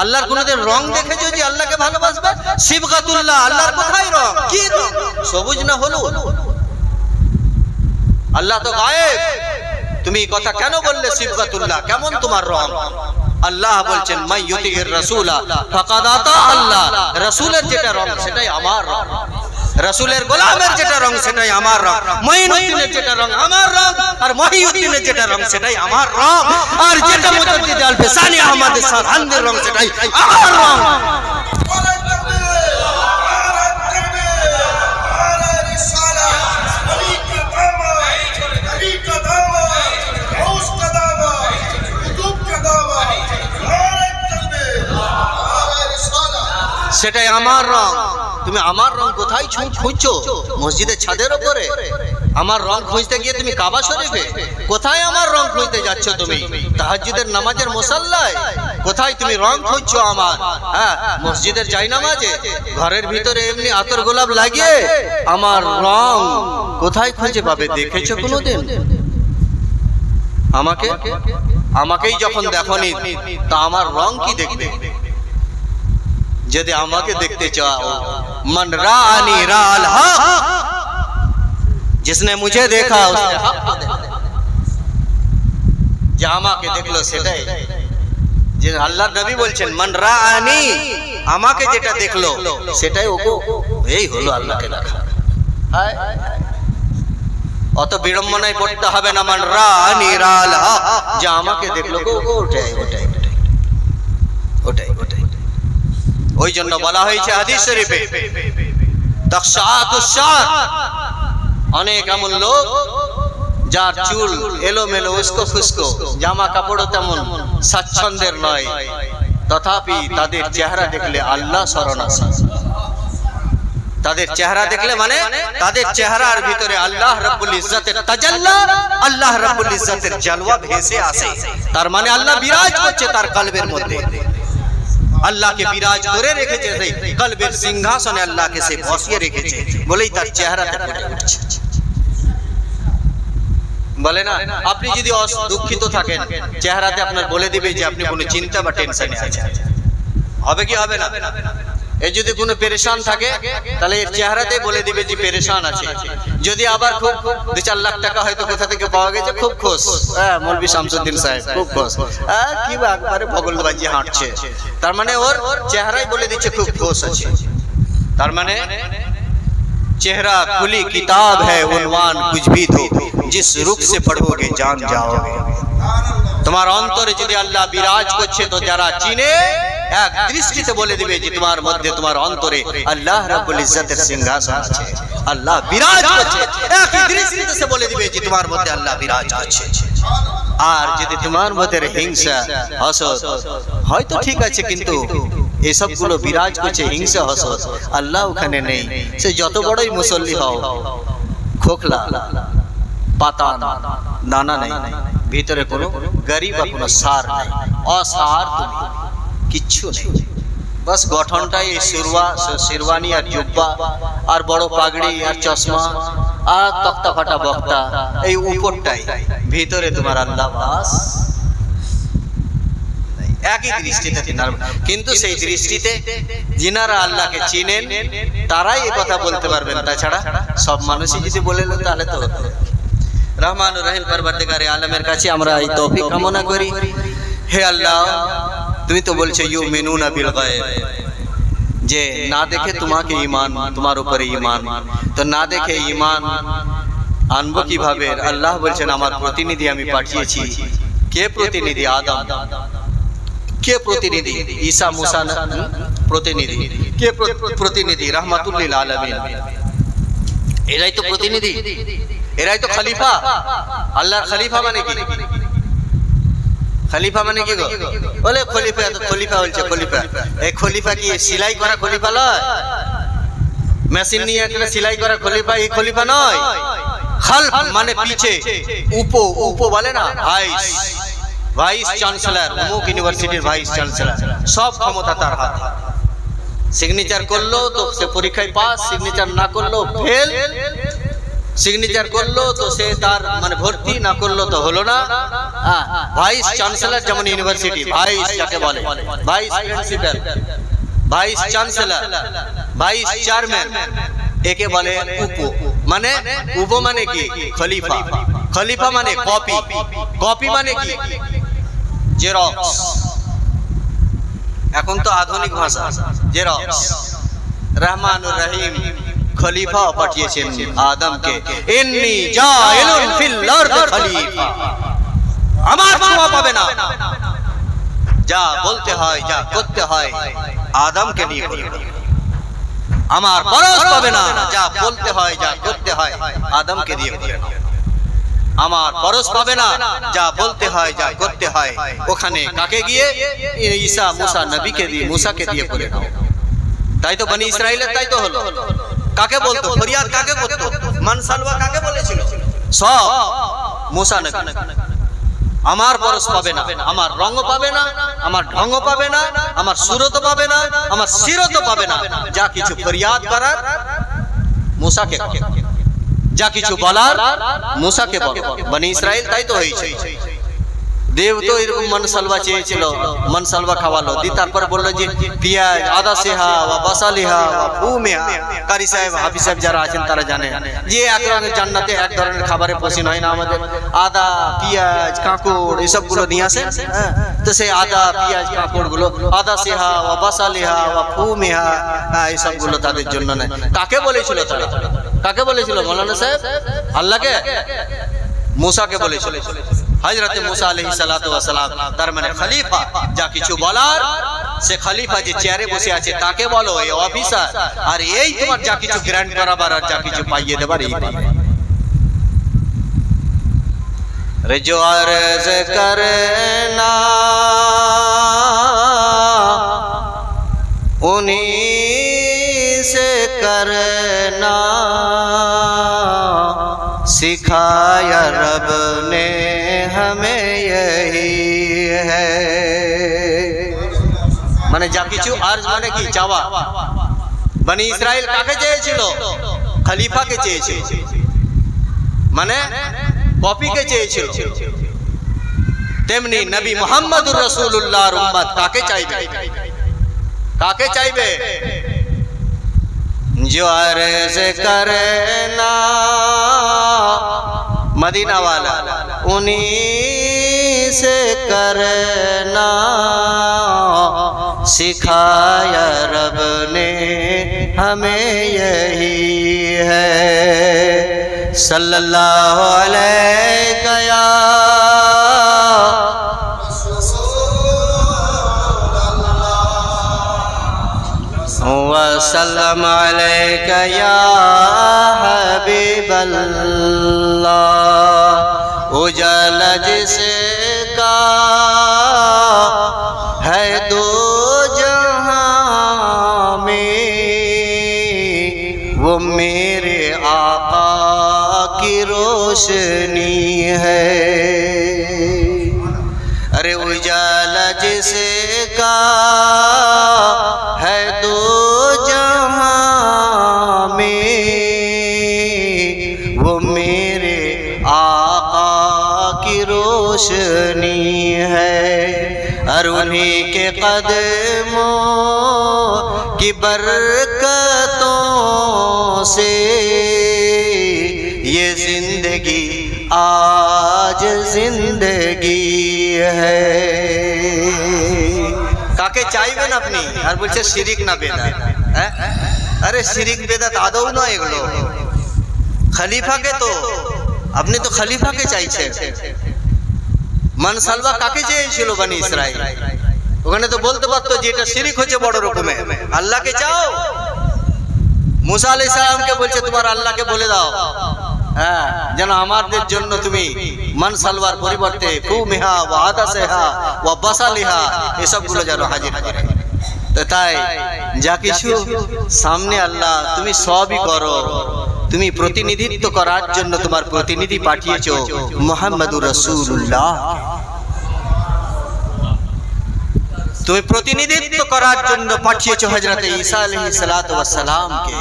A: আল্লাহর কোনোদিন রং দেখেছো যে আল্লাহকে ভালোবাসবে? সিবগাতুল্লাহ, আল্লাহর কোথায় রং? কি রং? সবুজ না হলুদ? আল্লাহ তো গায়েব, তুমি এই কথা কেন বললে সিবগাতুল্লাহ? কেমন তোমার রং? আল্লাহ বলছেন, মাইয়ুতির রাসূলা ফাকাদ আতা আল্লাহ। রাসূলের যেটা রং সেটাই আমার রং, রাসূলের গোলামের যেটা রং সেটাই আমার রং, মুঈনুদ্দিনের যেটা রং আমার রং, আর মুহিউদ্দিনের যেটা রং সেটাই আমার রং, আর যেটা মুজাদ্দিদ আল-ফিসানি আহমদ সারহান্দির রং সেটাই আমার রং। সেটাই আমার রং। তুমি আমার রং কোথায় খুঁজছো? মসজিদের ছাদের উপরে? আমার রং খুঁজতে গিয়ে তুমি কাবা শরীফে? কোথায় আমার রং খুঁজতে যাচ্ছ তুমি? তাহাজ্জুদের নামাজের মুসাল্লায়? কোথায় তুমি রং খুঁজছো আমার? হ্যাঁ, মসজিদের জায়নামাজে? ঘরের ভিতরে এমনি আতর গোলাপ লাগিয়ে আমার রং কোথায় খুঁজে পাবে? দেখেছো কোনোদিন আমাকে? আমাকেই যখন দেখোনি তা আমার রং কি দেখবে? যদি আমাকে দেখতে চাও, मन रानी राल हक, जिसने मुझे देखा उसने हक को देखा। যে আমাকে দেখলো সেটাই, যে আল্লাহর নবী বলছেন মান রাআনি, আমাকে যেটা দেখলো সেটাই ওকে এই হলো আল্লাহকে দেখা। অত বিড়ম্বনায় পড়তে হবে না, মান রাআনি রাল হক, যে আমাকে দেখলো ওটাই ওটাই ওটাই ওটাই। ওই জন্য বলা হয়েছে হাদিস শরীফে তাকশাতুশ শার, অনেক এমন লোক যার চুল এলোমেলো উস্কো খুস্কো, জামা কাপড়ও তেমন স্বাচ্ছন্দ্যের নয়, তথাপি তাদের চেহারা দেখলে আল্লাহ স্মরণ আসে। তাদের চেহারা দেখলে মানে তাদের চেহারার ভিতরে আল্লাহ রাব্বুল ইজ্জতের তাজাল্লা, আল্লাহ রাব্বুল ইজ্জতের জালওয়া ভেসে আসে। তার মানে আল্লাহ বিরাজ করছে তার কলবের মধ্যে, আল্লাহকে বিরাজ করে রেখেছে, সেই কলবের সিংহাসনে আল্লাহকে সে বসিয়ে রেখেছে বলেই তার চেহারাতে ফুটে উঠছে। বলে না, আপনি যদি দুঃখিত থাকেন চেহারাতে আপনার বলে দিবে যে আপনি কোনো চিন্তা বা টেনশনে আছেন, হবে কি হবে না? এই যদি কোনো পেরেশান থাকে তাহলে এর চেহারাতে বলে দিবে যে পেরেশান আছে। যদি আবার খুব 2-4 লাখ টাকা হয়তো কোথা থেকে পাওয়া গেছে, খুব খুশ, হ্যাঁ মৌলভী শামসুদ্দিন সাহেব খুব খুশ, কি বা একবারে বগলবাজি হাঁটছে, তার মানে ওর চেহারাই বলে দিচ্ছে খুব খুশ আছে। তার মানে चेहरा खुली किताब है, उन्वान कुछ भी दो, जिस रुख से पढ़ोगे जान जाओगे। তোমার অন্তরে যদি আল্লাহ বিরাজ করছে তো যারা চিনে এক দৃষ্টিতে বলে দিবে যে তোমার মধ্যে তোমার অন্তরে আল্লাহ রাব্বুল ইজ্জতের সিংহাসন আছে, আল্লাহ বিরাজ করছে, এক দৃষ্টিতে সে বলে দিবে যে তোমার মধ্যে আল্লাহ বিরাজ করছে। আর যদি তোমার মধ্যে হিংসা হাসদ হয়তো ঠিক আছে, কিন্তু এসবগুলো বিরাজ করছে, হিংসা হাসদ, আল্লাহ ওখানে নেই, সে যত বড়ই মুসল্লি হও, খোখলা পাতা দানা নেই, ভিতরে কোনো গরিব বা কোনো সার নেই, অসার তুমি কিচ্ছু নেই, বাস গঠনটাই এই শেরওয়ানি আর জুব্বা আর বড় পাগড়ি আর চশমা আর তক্তা ফাটা বক্তা, এই উপরটাই, ভিতরে তোমার আল্লাহ বাস একই দৃষ্টিতে চিনার। কিন্তু সেই দৃষ্টিতে যিনারা আল্লাহকে চিনেন তারাই এই কথা বলতে পারবেন, তাছাড়া সব মানুষই যদি বলে তাহলে তো রহমানুর রহিম পরবর্তীকারে আলমের কাছে আমরা এই তৌফিক কামনা করি। হে আল্লাহ, তুমি তো বলছো ইউমিনুনা বিল গায়ব, যে না দেখে তোমাকে ঈমান, তোমার উপরে ঈমান, তো না দেখে ঈমান আনবো কিভাবে? আল্লাহ বলছেন আমার প্রতিনিধি আমি পাঠিয়েছি। কে প্রতিনিধি? আদম। কে প্রতিনিধি? ঈসা মুসা প্রতিনিধি। কে প্রতিনিধি? রাহমাতুল লিল আলামিন। এরাই তো প্রতিনিধি, এরাই তো খলিফা। আল্লাহর খলিফা মানে কি? খলিফা মানে কি গো? বলে খলিফা, তো খলিফা বলছে খলিফা। এই খলিফা কি সেলাই করা খলিফা নয়? মেশিন নিয়ে একটা সেলাই করা খলিফা, এই খলিফা নয়। খলফ মানে পিছে, উপ বলে না, ভাইস চ্যান্সেলর, অমুক ইউনিভার্সিটির ভাইস চ্যান্সেলর, সব ক্ষমতা তার হাতে। সিগনেচার করলো তো সে পরীক্ষায় পাস, সিগনেচার না করলো ফেল, সিগনেচার করলো তো সে তার মানে ভর্তি, না করলো তো হলো না। ভাইস চ্যান্সেলর যেমন ইউনিভার্সিটি, ভাইস যাকে বলে, vice principal, vice chancellor, vice chairman, একে বলে উপ। মানে উপ মানে কি? খলিফা। খলিফা মানে কপি, কপি মানে কি? জেরক্স। এখন তো আধুনিক ভাষা, জেরক্স। রহমানুর রহিম খলিফা পাঠিয়েছেন আদমকে, ইন্নী জাইলুন ফিল আরদ খলিফা, আমার ছোঁয়া পাবে না, যা বলতে হয় যা করতে হয় আদমকে নিয়ে করবে। আমার পরশ পাবে না, যা বলতে হয় যা করতে হয় আদমকে দিয়ে করবে। আমার পরশ পাবে না, যা বলতে হয় যা করতে হয় ওখানে কাকে গিয়ে? ঈসা মুসা নবীকে দিয়ে, মুসাকে দিয়ে করে নাও। তাই তো বনি ইসরাইলের তাই তো হলো। কাকে বলতো? ফরিয়াদ কাকে করতো? মানসালওয়া কাকে বলেছিল? সব মুসা নবী। আমার পরশ পাবে না, আমার রঙ পাবে না, আমার ঢঙ্গ পাবে না, আমার সুরত পাবে না, আমার সিরত পাবে না। যা কিছু ফরিয়াদ করার মুসাকে, যা কিছু বলার মুসাকে বলো। বনি ইসরাইল তাই তো হয়েছে। দেব তো এরকম মনসালবা চেয়েছিল, মনসালবা খাওয়ালো, দি তারপর বললো যে পেঁয়াজ আদা সেহা বা বাসালিহা বা ফুমেহা। কারি সাহেব হাফিজ সাহেব যারা আছেন তারা জানেন যে এক রঙের জান্নাতে এক ধরনের খাবারে পছন্দ হয় না আমাদের, আদা পেঁয়াজ কাঁকড় এসবগুলো নিয়ে আসেন। তো সেই আদা পেঁয়াজ কাঁকড় গুলো আদা সেহা বা বাসালিহা বা ফুমেহা এইসবগুলো তাদের জন্য নেয়। কাকে বলেছিল তারা? কাকে বলেছিল মৌলানা সাহেব? আল্লাহকে? मूसाকে বলেছিল। হযরতে मूसा আলাইহিসসালাতু ওয়াস সালাম তার মানে খলিফা, যা কিছু বলার সে খলিফা যে চেয়ারে বসে আছে তাকে বলো, এই অফিসার, আর এই তোমার যা কিছু গ্র্যান্ড করাবার আর যা কিছু পাইয়ে দেবার এই পাবে। রে जो अर्ज करना उन्हीं से करना सिखाया रब ने हमें यही है। মানে যা কিছু আরজ মানে কি চাওয়া। বনি ইসরাইল কাকে চেয়েছিল? খলিফাকে চেয়েছিল, মানে কপিকে চেয়েছিল। তেমনি নবী মুহাম্মদুর রাসূলুল্লাহর উম্মত কাকে চাইবে? কাকে চাইবে? जो अर्ज करना मदीना वाला उन्हीं से करना सिखाया रब ने हमें यही है। सल्लल्लाहु अलैहि वसल्लम अलैका या हबीबल्लाह। उजाला जिसका है दो जहां में वो मेरे आका की रोशनी है। अरे उजाला जिसका है दो जहां में वो मेरे आका की रोशनी है। और उन्हीं के कदमों की बरकतों से ये जिंदगी आज जिंदगी है। কাকে চাইবেন আপনি? আর বলছে শিরিক না বেদাত। আরে শিরিক বেদাত আদৌ নয় এগুলো। খলিফাকে তো আপনি তো খলিফাকে চাইছেন। মানসালবা কাকে চেয়েছিল বনি ইসরাইল? ওখানে তো বলতে পারতো যে এটা শিরিক হচ্ছে বড় রকমের। আল্লাহকে চাও। মুসা আলাইহিস সালামকে বলছে তোমার আল্লাহকে বলে দাও, হ্যাঁ, যেন আমাদের জন্য তুমি মানসালবার পরিবর্তে ফুমেহা ওয়া আদাসেহা ওয়া বাসালিহা এসবগুলো যেন হাজির করে। তো তাই যা কিছু সামনে আল্লাহ তুমি সবই করো। তুমি প্রতিনিধিত্ব করার জন্য তোমার প্রতিনিধি পাঠিয়েছো মুহাম্মদুর রাসূলুল্লাহ। তুমি প্রতিনিধিত্ব করার জন্য পাঠিয়েছো হযরতে ঈসা আলাইহিস সালাতু ওয়াস সালামকে।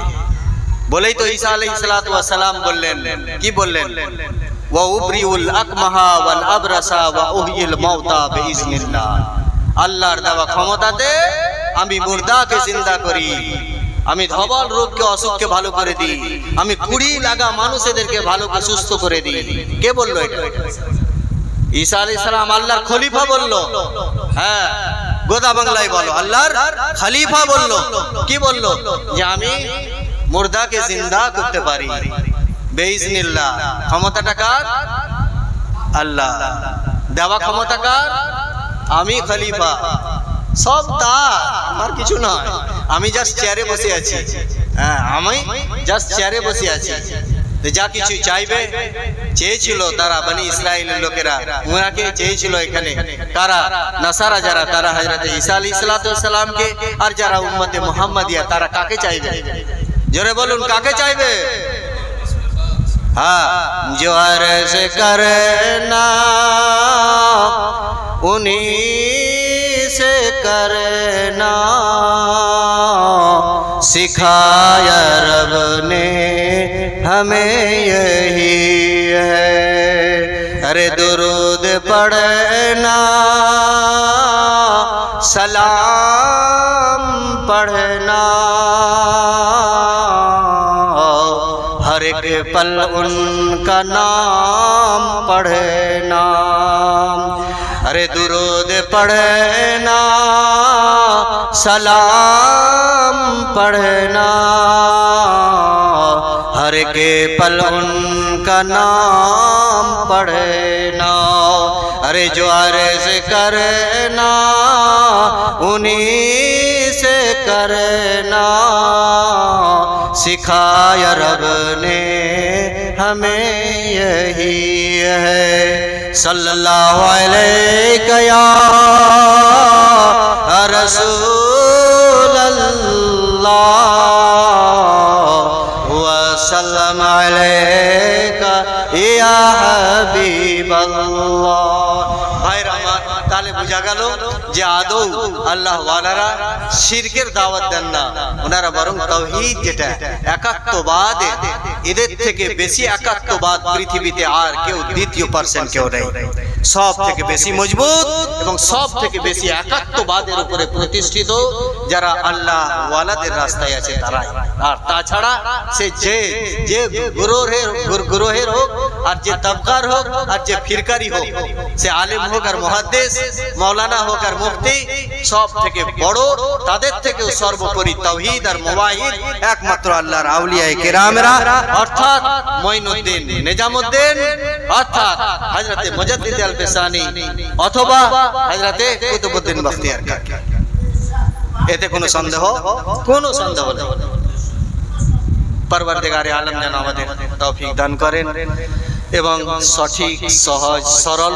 A: বলেই তো ঈসা আলাইহিস সালাতু ওয়াস সালাম বললেন, কি বললেন? ওয়া উবরিউল আকমাহা ওয়াল আবরাসা ওয়া উহয়িল মাউতা বিইজনিল্লাহ। আল্লাহর দেওয়া ক্ষমতাতে আমি মুর্দাকে জিন্দা করি, আমি ধবল রোগকে অসুখকে ভালো করে দিই, আমি কুড়ি লাগা মানুষদেরকে ভালো করে সুস্থ করে দিই। কে বললো এটা? ঈসা আলাইহিস সালাম আল্লাহর খলিফা বললো। হ্যাঁ, গোদা বাংলায় বলো আল্লাহর খলিফা বললো। কি বললো? যে আমি মুর্দাকে জিন্দা করতে পারি বেইজনিল্লাহ। ক্ষমতাটা কার? আল্লাহ। দেওয়া ক্ষমতা কার? আমি খলিফা। সব তার, আমার কিছু নয়। আমি জাস্ট চেয়ারে বসে আছি। হ্যাঁ, আমি জাস্ট চেয়ারে বসে আছি। যা কিছু চাইবে চেয়েছিল তারা বনি ইসরাইলের লোকেরা, ওনাকে চেয়েছিল এখানে কারা? নাসারা যারা, তারা হযরতে ঈসা আলাইহিস সালাতু ওয়াস সালামকে। আর যারা উম্মতে মুহাম্মাদিয়া তারা কাকে চাইবে? জোরে বলুন, কাকে চাইবে? हाँ, जो अर्ज करना उन्हीं से करना सिखाया रब ने हमें यही है। अरे दुरूद पढ़ना सलाम पढ़ना हर एक पल उनका नाम पढ़ना। अरे दुरूद पढ़ना सलाम पढ़ना हर एक पल उनका नाम पढ़ना। अरे जो अर्ज़ करना उन्हीं से करना सिखाया रब ने हमें यही है। सल्लल्लाहु अलैहि या रसूल अल्लाह व सल्लम अलैका या हबीब अल्लाह। भाईरा আমার তাহলে বোঝা গেল যে আদৌ আল্লাহ ওয়ালারা শিরকের দাওয়াত দেন না, ওনারা বরং তাওহীদ যেটা একাত্মবাদ, এদের থেকে বেশি একাত্মবাদ পৃথিবীতে আর কেউ দ্বিতীয় পার্সেন্ট কেউ নেই। সব থেকে বেশি মজবুত এবং সব থেকে বেশি একাত্মবাদের উপরে প্রতিষ্ঠিত যারা আল্লাহ ওয়ালাদের রাস্তায় আছে তারাই। আর তাছাড়া সে যে গুরুহের হোক আর যে তবকার হোক আর যে ফিরকারি হোক, সে আলেম হোক আর মুহাদ্দিস, মৌলানা হোক আর মুফতি, সব থেকে বড় তাদের থেকেও সর্বোপরি তাওহীদ আর মুওয়াহিদ একমাত্র আল্লাহর আউলিয়া কেরামেরা, অর্থাৎ মঈনুদ্দিন নিজামুদ্দিন অর্থাৎ হযরতে মুজাদ্দিদ আল-ফিসানি অথবা হযরতে কুতুবউদ্দিন বখতিয়ার কাকি। এতে কোনো সন্দেহ নেই। পরবর্তীগারে আলম যেন আমাদের তৌফিক দান করেন এবং সঠিক সহজ সরল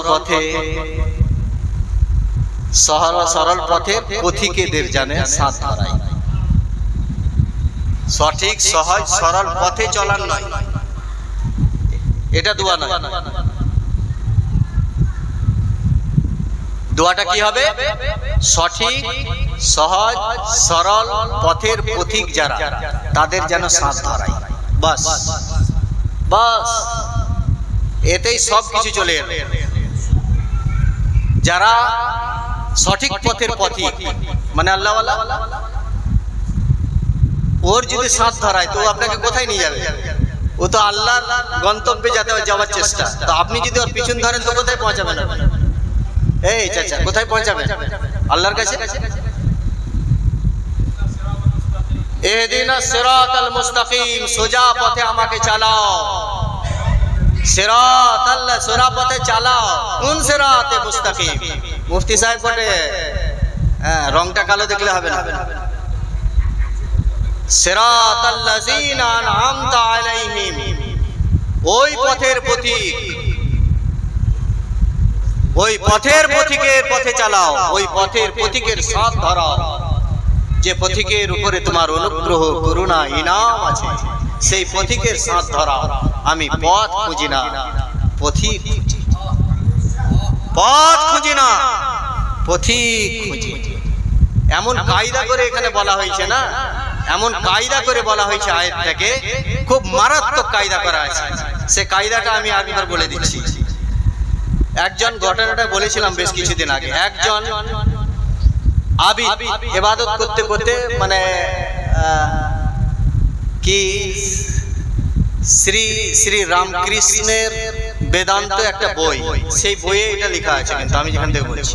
A: পথে পথিকেদের জানে সাথ ধরায়। সঠিক সহজ সরল পথে চলার নয়, এটা দোয়া নয়। দোয়াটা কি হবে? সঠিক সহজ সরল পথের পথিক যারা, তাদের যেন সাথ ধরায়। বাস এতেই সব কিছু চলে এলো। যারা সঠিক পথের পথিক মানে আল্লাহওয়ালা, ওর যদি সাথ ধরায় তো আপনাকে কোথায় নিয়ে যাবে? ও তো আল্লাহর গন্তব্যে যাওয়ার চেষ্টা। তো আপনি যদি ওর পিছন ধরেন তো কোথায় পৌঁছাবেন? এই চাচা কোথায় পৌঁছাবেন? আল্লাহর কাছে। ইহদিনাস সিরাতাল মুস্তাকিম, সোজা পথে আমাকে চালাও। সোজা পথে চালাও। কোন সিরাতে মুস্তাকিম? মুফতি সাহেব বলে রংটা কালো দেখলে হবে না। সিরাতাল লাযিনা আনআমতা আলাইহিম, ওই পথের পথিক, ওই পথের পথিকের পথে চালাও, ওই পথের পথিকের সাথ ধরাও, যে পথিকের উপরে তোমার অনুগ্রহ করুণা ইনাম আছে, সেই পথিকের সাথ ধরাও। আমি পথ খুঁজি না, পথিক খুঁজি। এমন কায়দা করে এখানে বলা হয়েছে না, এমন কায়দা করে বলা হয়েছে আয়াতটাকে, খুব মারাত্মক কায়দা করা আছে। সে কায়দাটা আমি আরেকবার বলে দিচ্ছি। একজন, ঘটনাটা বলেছিলাম বেশ কিছুদিন আগে, একজন আবিদ ইবাদত করতে করতে মানে কি শ্রী শ্রী রামকৃষ্ণের বেদান্ত একটা বই, সেই বইয়ে এটা লেখা আছে, কিন্তু আমি যেখান থেকে বলছি,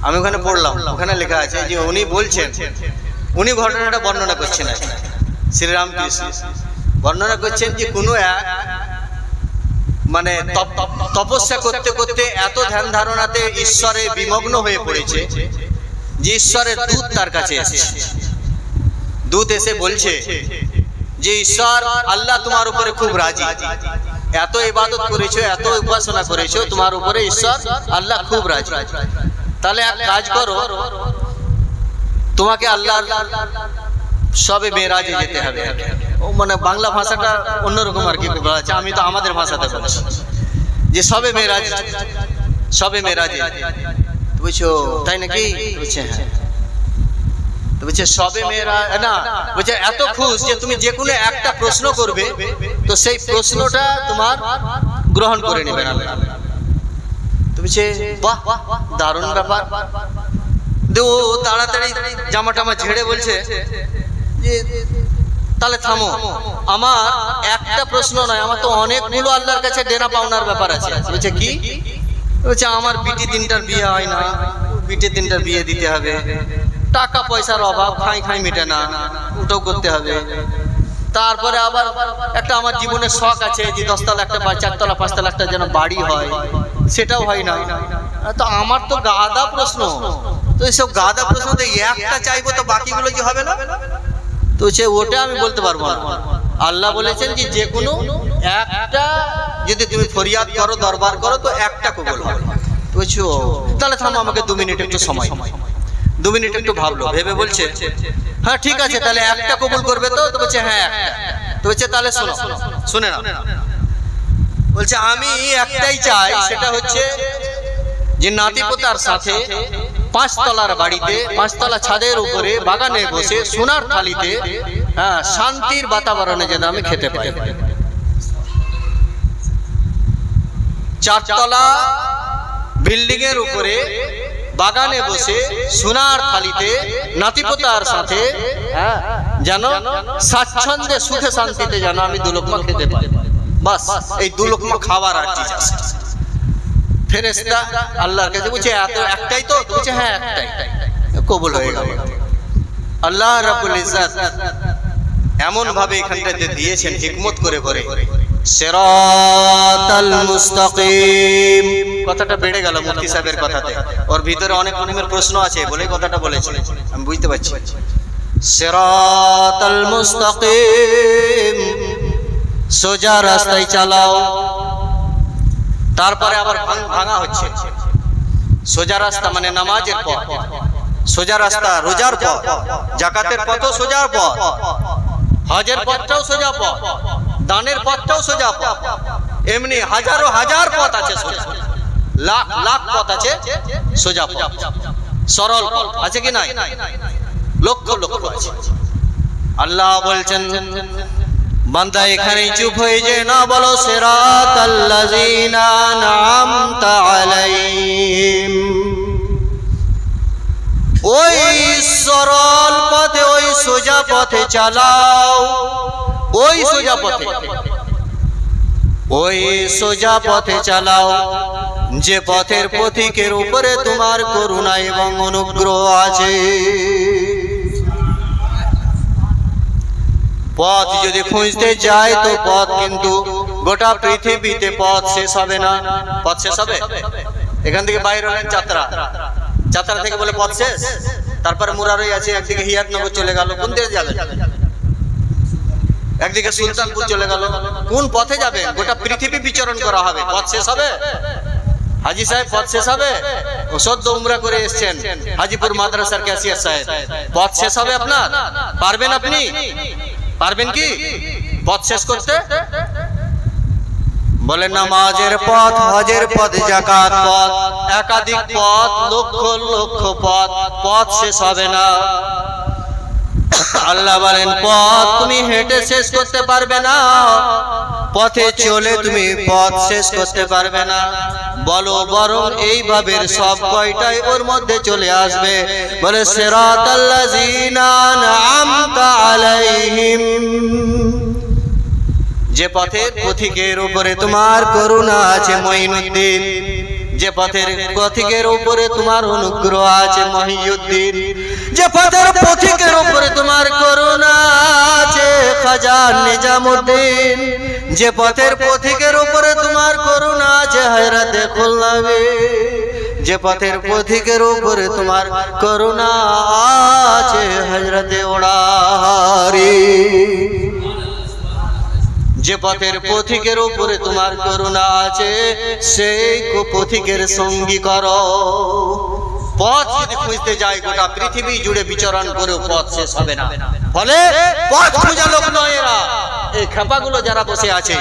A: আমি ওখানে পড়লাম, ওখানে লেখা আছে যে উনি বলছেন, উনি ঘটনাটা বর্ণনা করছেন, শ্রী রামকৃষ্ণ বর্ণনা করছেন যে কোনো এক মানে তপস্যা করতে করতে এত ধ্যান ধারণাতে ঈশ্বরে বিমগ্ন হয়ে পড়েছে যে ঈশ্বরের দূত তার কাছে এসেছে। দূত এসে বলছে যে ঈশ্বর আল্লাহ তোমার উপরে খুব রাজি, এত ইবাদত করেছো, এত উপাসনা করেছো, তোমার উপরে ঈশ্বর আল্লাহ খুব রাজি। তাহলে এক কাজ করো, তোমাকে আল্লাহর সবে মেরাজে যেতে হবে। ও মানে বাংলা ভাষাটা অন্যরকম আর কি বলা আছে, আমি তো আমাদের ভাষাতে বলছি যে সবে মেরাজে বুঝছো, তাই নাকি? বুঝছে হ্যাঁ, তো বলছে সবে মেরাজ না, বলছে এত খুশ যে তুমি যে কোনো একটা প্রশ্ন করবে তো সেই প্রশ্নটা তোমার গ্রহণ করে নেবেন আল্লাহ। বলছে বাহ দারুণ ব্যাপার। ও তাড়াতাড়ি জামা টামা ঝেড়ে বলছে যে তাহলে থামো, আমার একটা প্রশ্ন নয়, আমার তো অনেকগুলো আল্লাহর কাছে দেনা পাওনার ব্যাপার আছে। বলছে কি? বলছে আমার বিটি তিনটার বিয়ে হয় না, বিটি তিনটার বিয়ে দিতে হবে, টাকা পয়সার অভাব, খাই খাই মেটে না, ওটাও করতে হবে। তারপরে আবার একটা আমার জীবনের শখ আছে যে 10 তলা একটা বা 4 তলা 5 তলা একটা যেন বাড়ি হয়, সেটাও হয় না। তো আমার তো গাদা প্রশ্ন, তো এইসব গাদা প্রশ্ন তো একটা চাইবো তো বাকিগুলো কি হবে না? তো সে ওটা আমি বলতে পারবো না। আল্লাহ বলেছেন যে যে কোনো একটা যদি তুমি ফরিয়াদ করো, দরবার করো, তো একটা কবুল হবে। বুঝছো? তাহলে থামো, আমাকে 2 মিনিট একটু সময়। 2 মিনিট একটু ভাবলো, ভেবে বলছে হ্যাঁ ঠিক আছে, তাহলে একটা কবুল করবে তো? তো বলছে হ্যাঁ একটা। তো বলছে তাহলে শোনো, শুনে না। বলছে আমি একটাই চাই, সেটা হচ্ছে যে নাতিপোতার সাথে 5 তলার বাড়িতে, 5 তলা ছাদের উপরে বাগানে বসে সোনার থালিতে শান্তির বাতাবরণে যেন আমি খেতে পাই। 4 তলা বিল্ডিং এর উপরে বাগানে বসে সোনার থালিতে নাতিপোতার সাথে যেন স্বাচ্ছন্দ্যে সুখে শান্তিতে যেন আমি 2 লোকমা খেতে পাই। বাস এই 2 লোকমা খাবার আর কি আছে। ফেরেশতা আল্লাহর কাছে বলছে এত একটাই তো? বলছে হ্যাঁ একটাই। কবুল হয়ে গেল। আল্লাহ রাব্বুল ইজ্জত এমন ভাবে এখানটাতে দিয়েছেন হিকমত করে ভরে, সিরাতাল মুস্তাকিম। কথাটা বেড়ে গেল মুফতি সাহেবের কথাতে, ওর ভিতরে অনেক রকমের প্রশ্ন আছে বলে কথাটা বলেছে, আমি বুঝতে পারছি। সিরাতাল মুস্তাকিম, সোজা রাস্তায় চালাও। তারপরে আবার ভাঙা হচ্ছে। সোজা রাস্তা মানে নামাজের পথ, সোজা রাস্তা রোজার পথ, যাকাতের পথও সোজা পথ, হজের পথটাও সোজা পথ, দানের পথটাও সোজা পথ, এমনি হাজারো হাজার পথ আছে সোজা, লাখ লাখ পথ আছে সোজা পথ, সরল পথ আছে কি নাই? লক্ষ লক্ষ আছে। আল্লাহ বলছেন বান্দা এখানেই চুপ হয়ে যায় না, বলো সিরাতাল্লাযিনা আনআমতা আলাইহিম। ওই সরল পথে, ওই সোজা পথে চালাও, ওই সোজা পথে, ওই সোজা পথে চালাও যে পথের পথিকের উপরে তোমার করুণা এবং অনুগ্রহ আছে। পথ যদি খুঁজতে যায় তো পথ কিন্তু গোটা পৃথিবীতে পথ শেষ হবে না। পথ শেষ হবে? এখান থেকে বাইরে হলেন যাত্রা, যাত্রা থেকে বলে পথ শেষ, তারপরে মুরারই আছে, একদিকে হিয়াতনগর চলে গেল, কোন দিকে যাবে? একদিকে সুলতানপুর চলে গেল, কোন পথে যাবে? গোটা পৃথিবী বিচরণ করা হবে, পথ শেষ হবে? হাজি সাহেব পথ শেষ হবে? ও সদ্য উমরা করে এসেছেন হাজিপুর মাদ্রাসার ক্যাশিয়ার সাহেব, পথ শেষ হবে আপনার? পারবেন আপনি? পারবেন কি পথ শেষ করতে? বলে নামাজের পথ, হজের পথ, যাকাত পথ, একাধিক পথ, লক্ষ লক্ষ পথ, পথ শেষ হবে না। আল্লাহ বলেন পথ তুমি হেঁটে শেষ করতে পারবে না, পথে চলে তুমি পথ শেষ করতে পারবে না। বলো বরং এইভাবে সব কয়টাই ওর মধ্যে চলে আসবে। বলে সিরাতাল্লাযিনা আনআমতা আলাইহিম, যে পথের পথিকের উপরে তোমার করুণা আছে মঈনুদ্দিন, যে পথের পথিকের উপরে তোমার অনুগ্রহ আছে মহিউদ্দিন, যে পথের পথিকের উপরে তোমার করুণা আছে খাজা নিজামুদ্দিন, যে পথের পথিকের উপরে তোমার করুণা আছে হযরতে খুলনাবী, যে পথের পথিকের উপরে তোমার করুণা আছে হযরতে ওড়ারি, যে পথের পথিকের উপরে তোমার করুণা আছে সেই পথিকের সঙ্গী করো। পথ যদি খুঁজতে যাই গোটা পৃথিবী জুড়ে বিচরণ করে পথ শেষ হবে না। ফলে পথ খোঁজা লোক নয় এরা, এই খেপাগুলো যারা বসে আছে,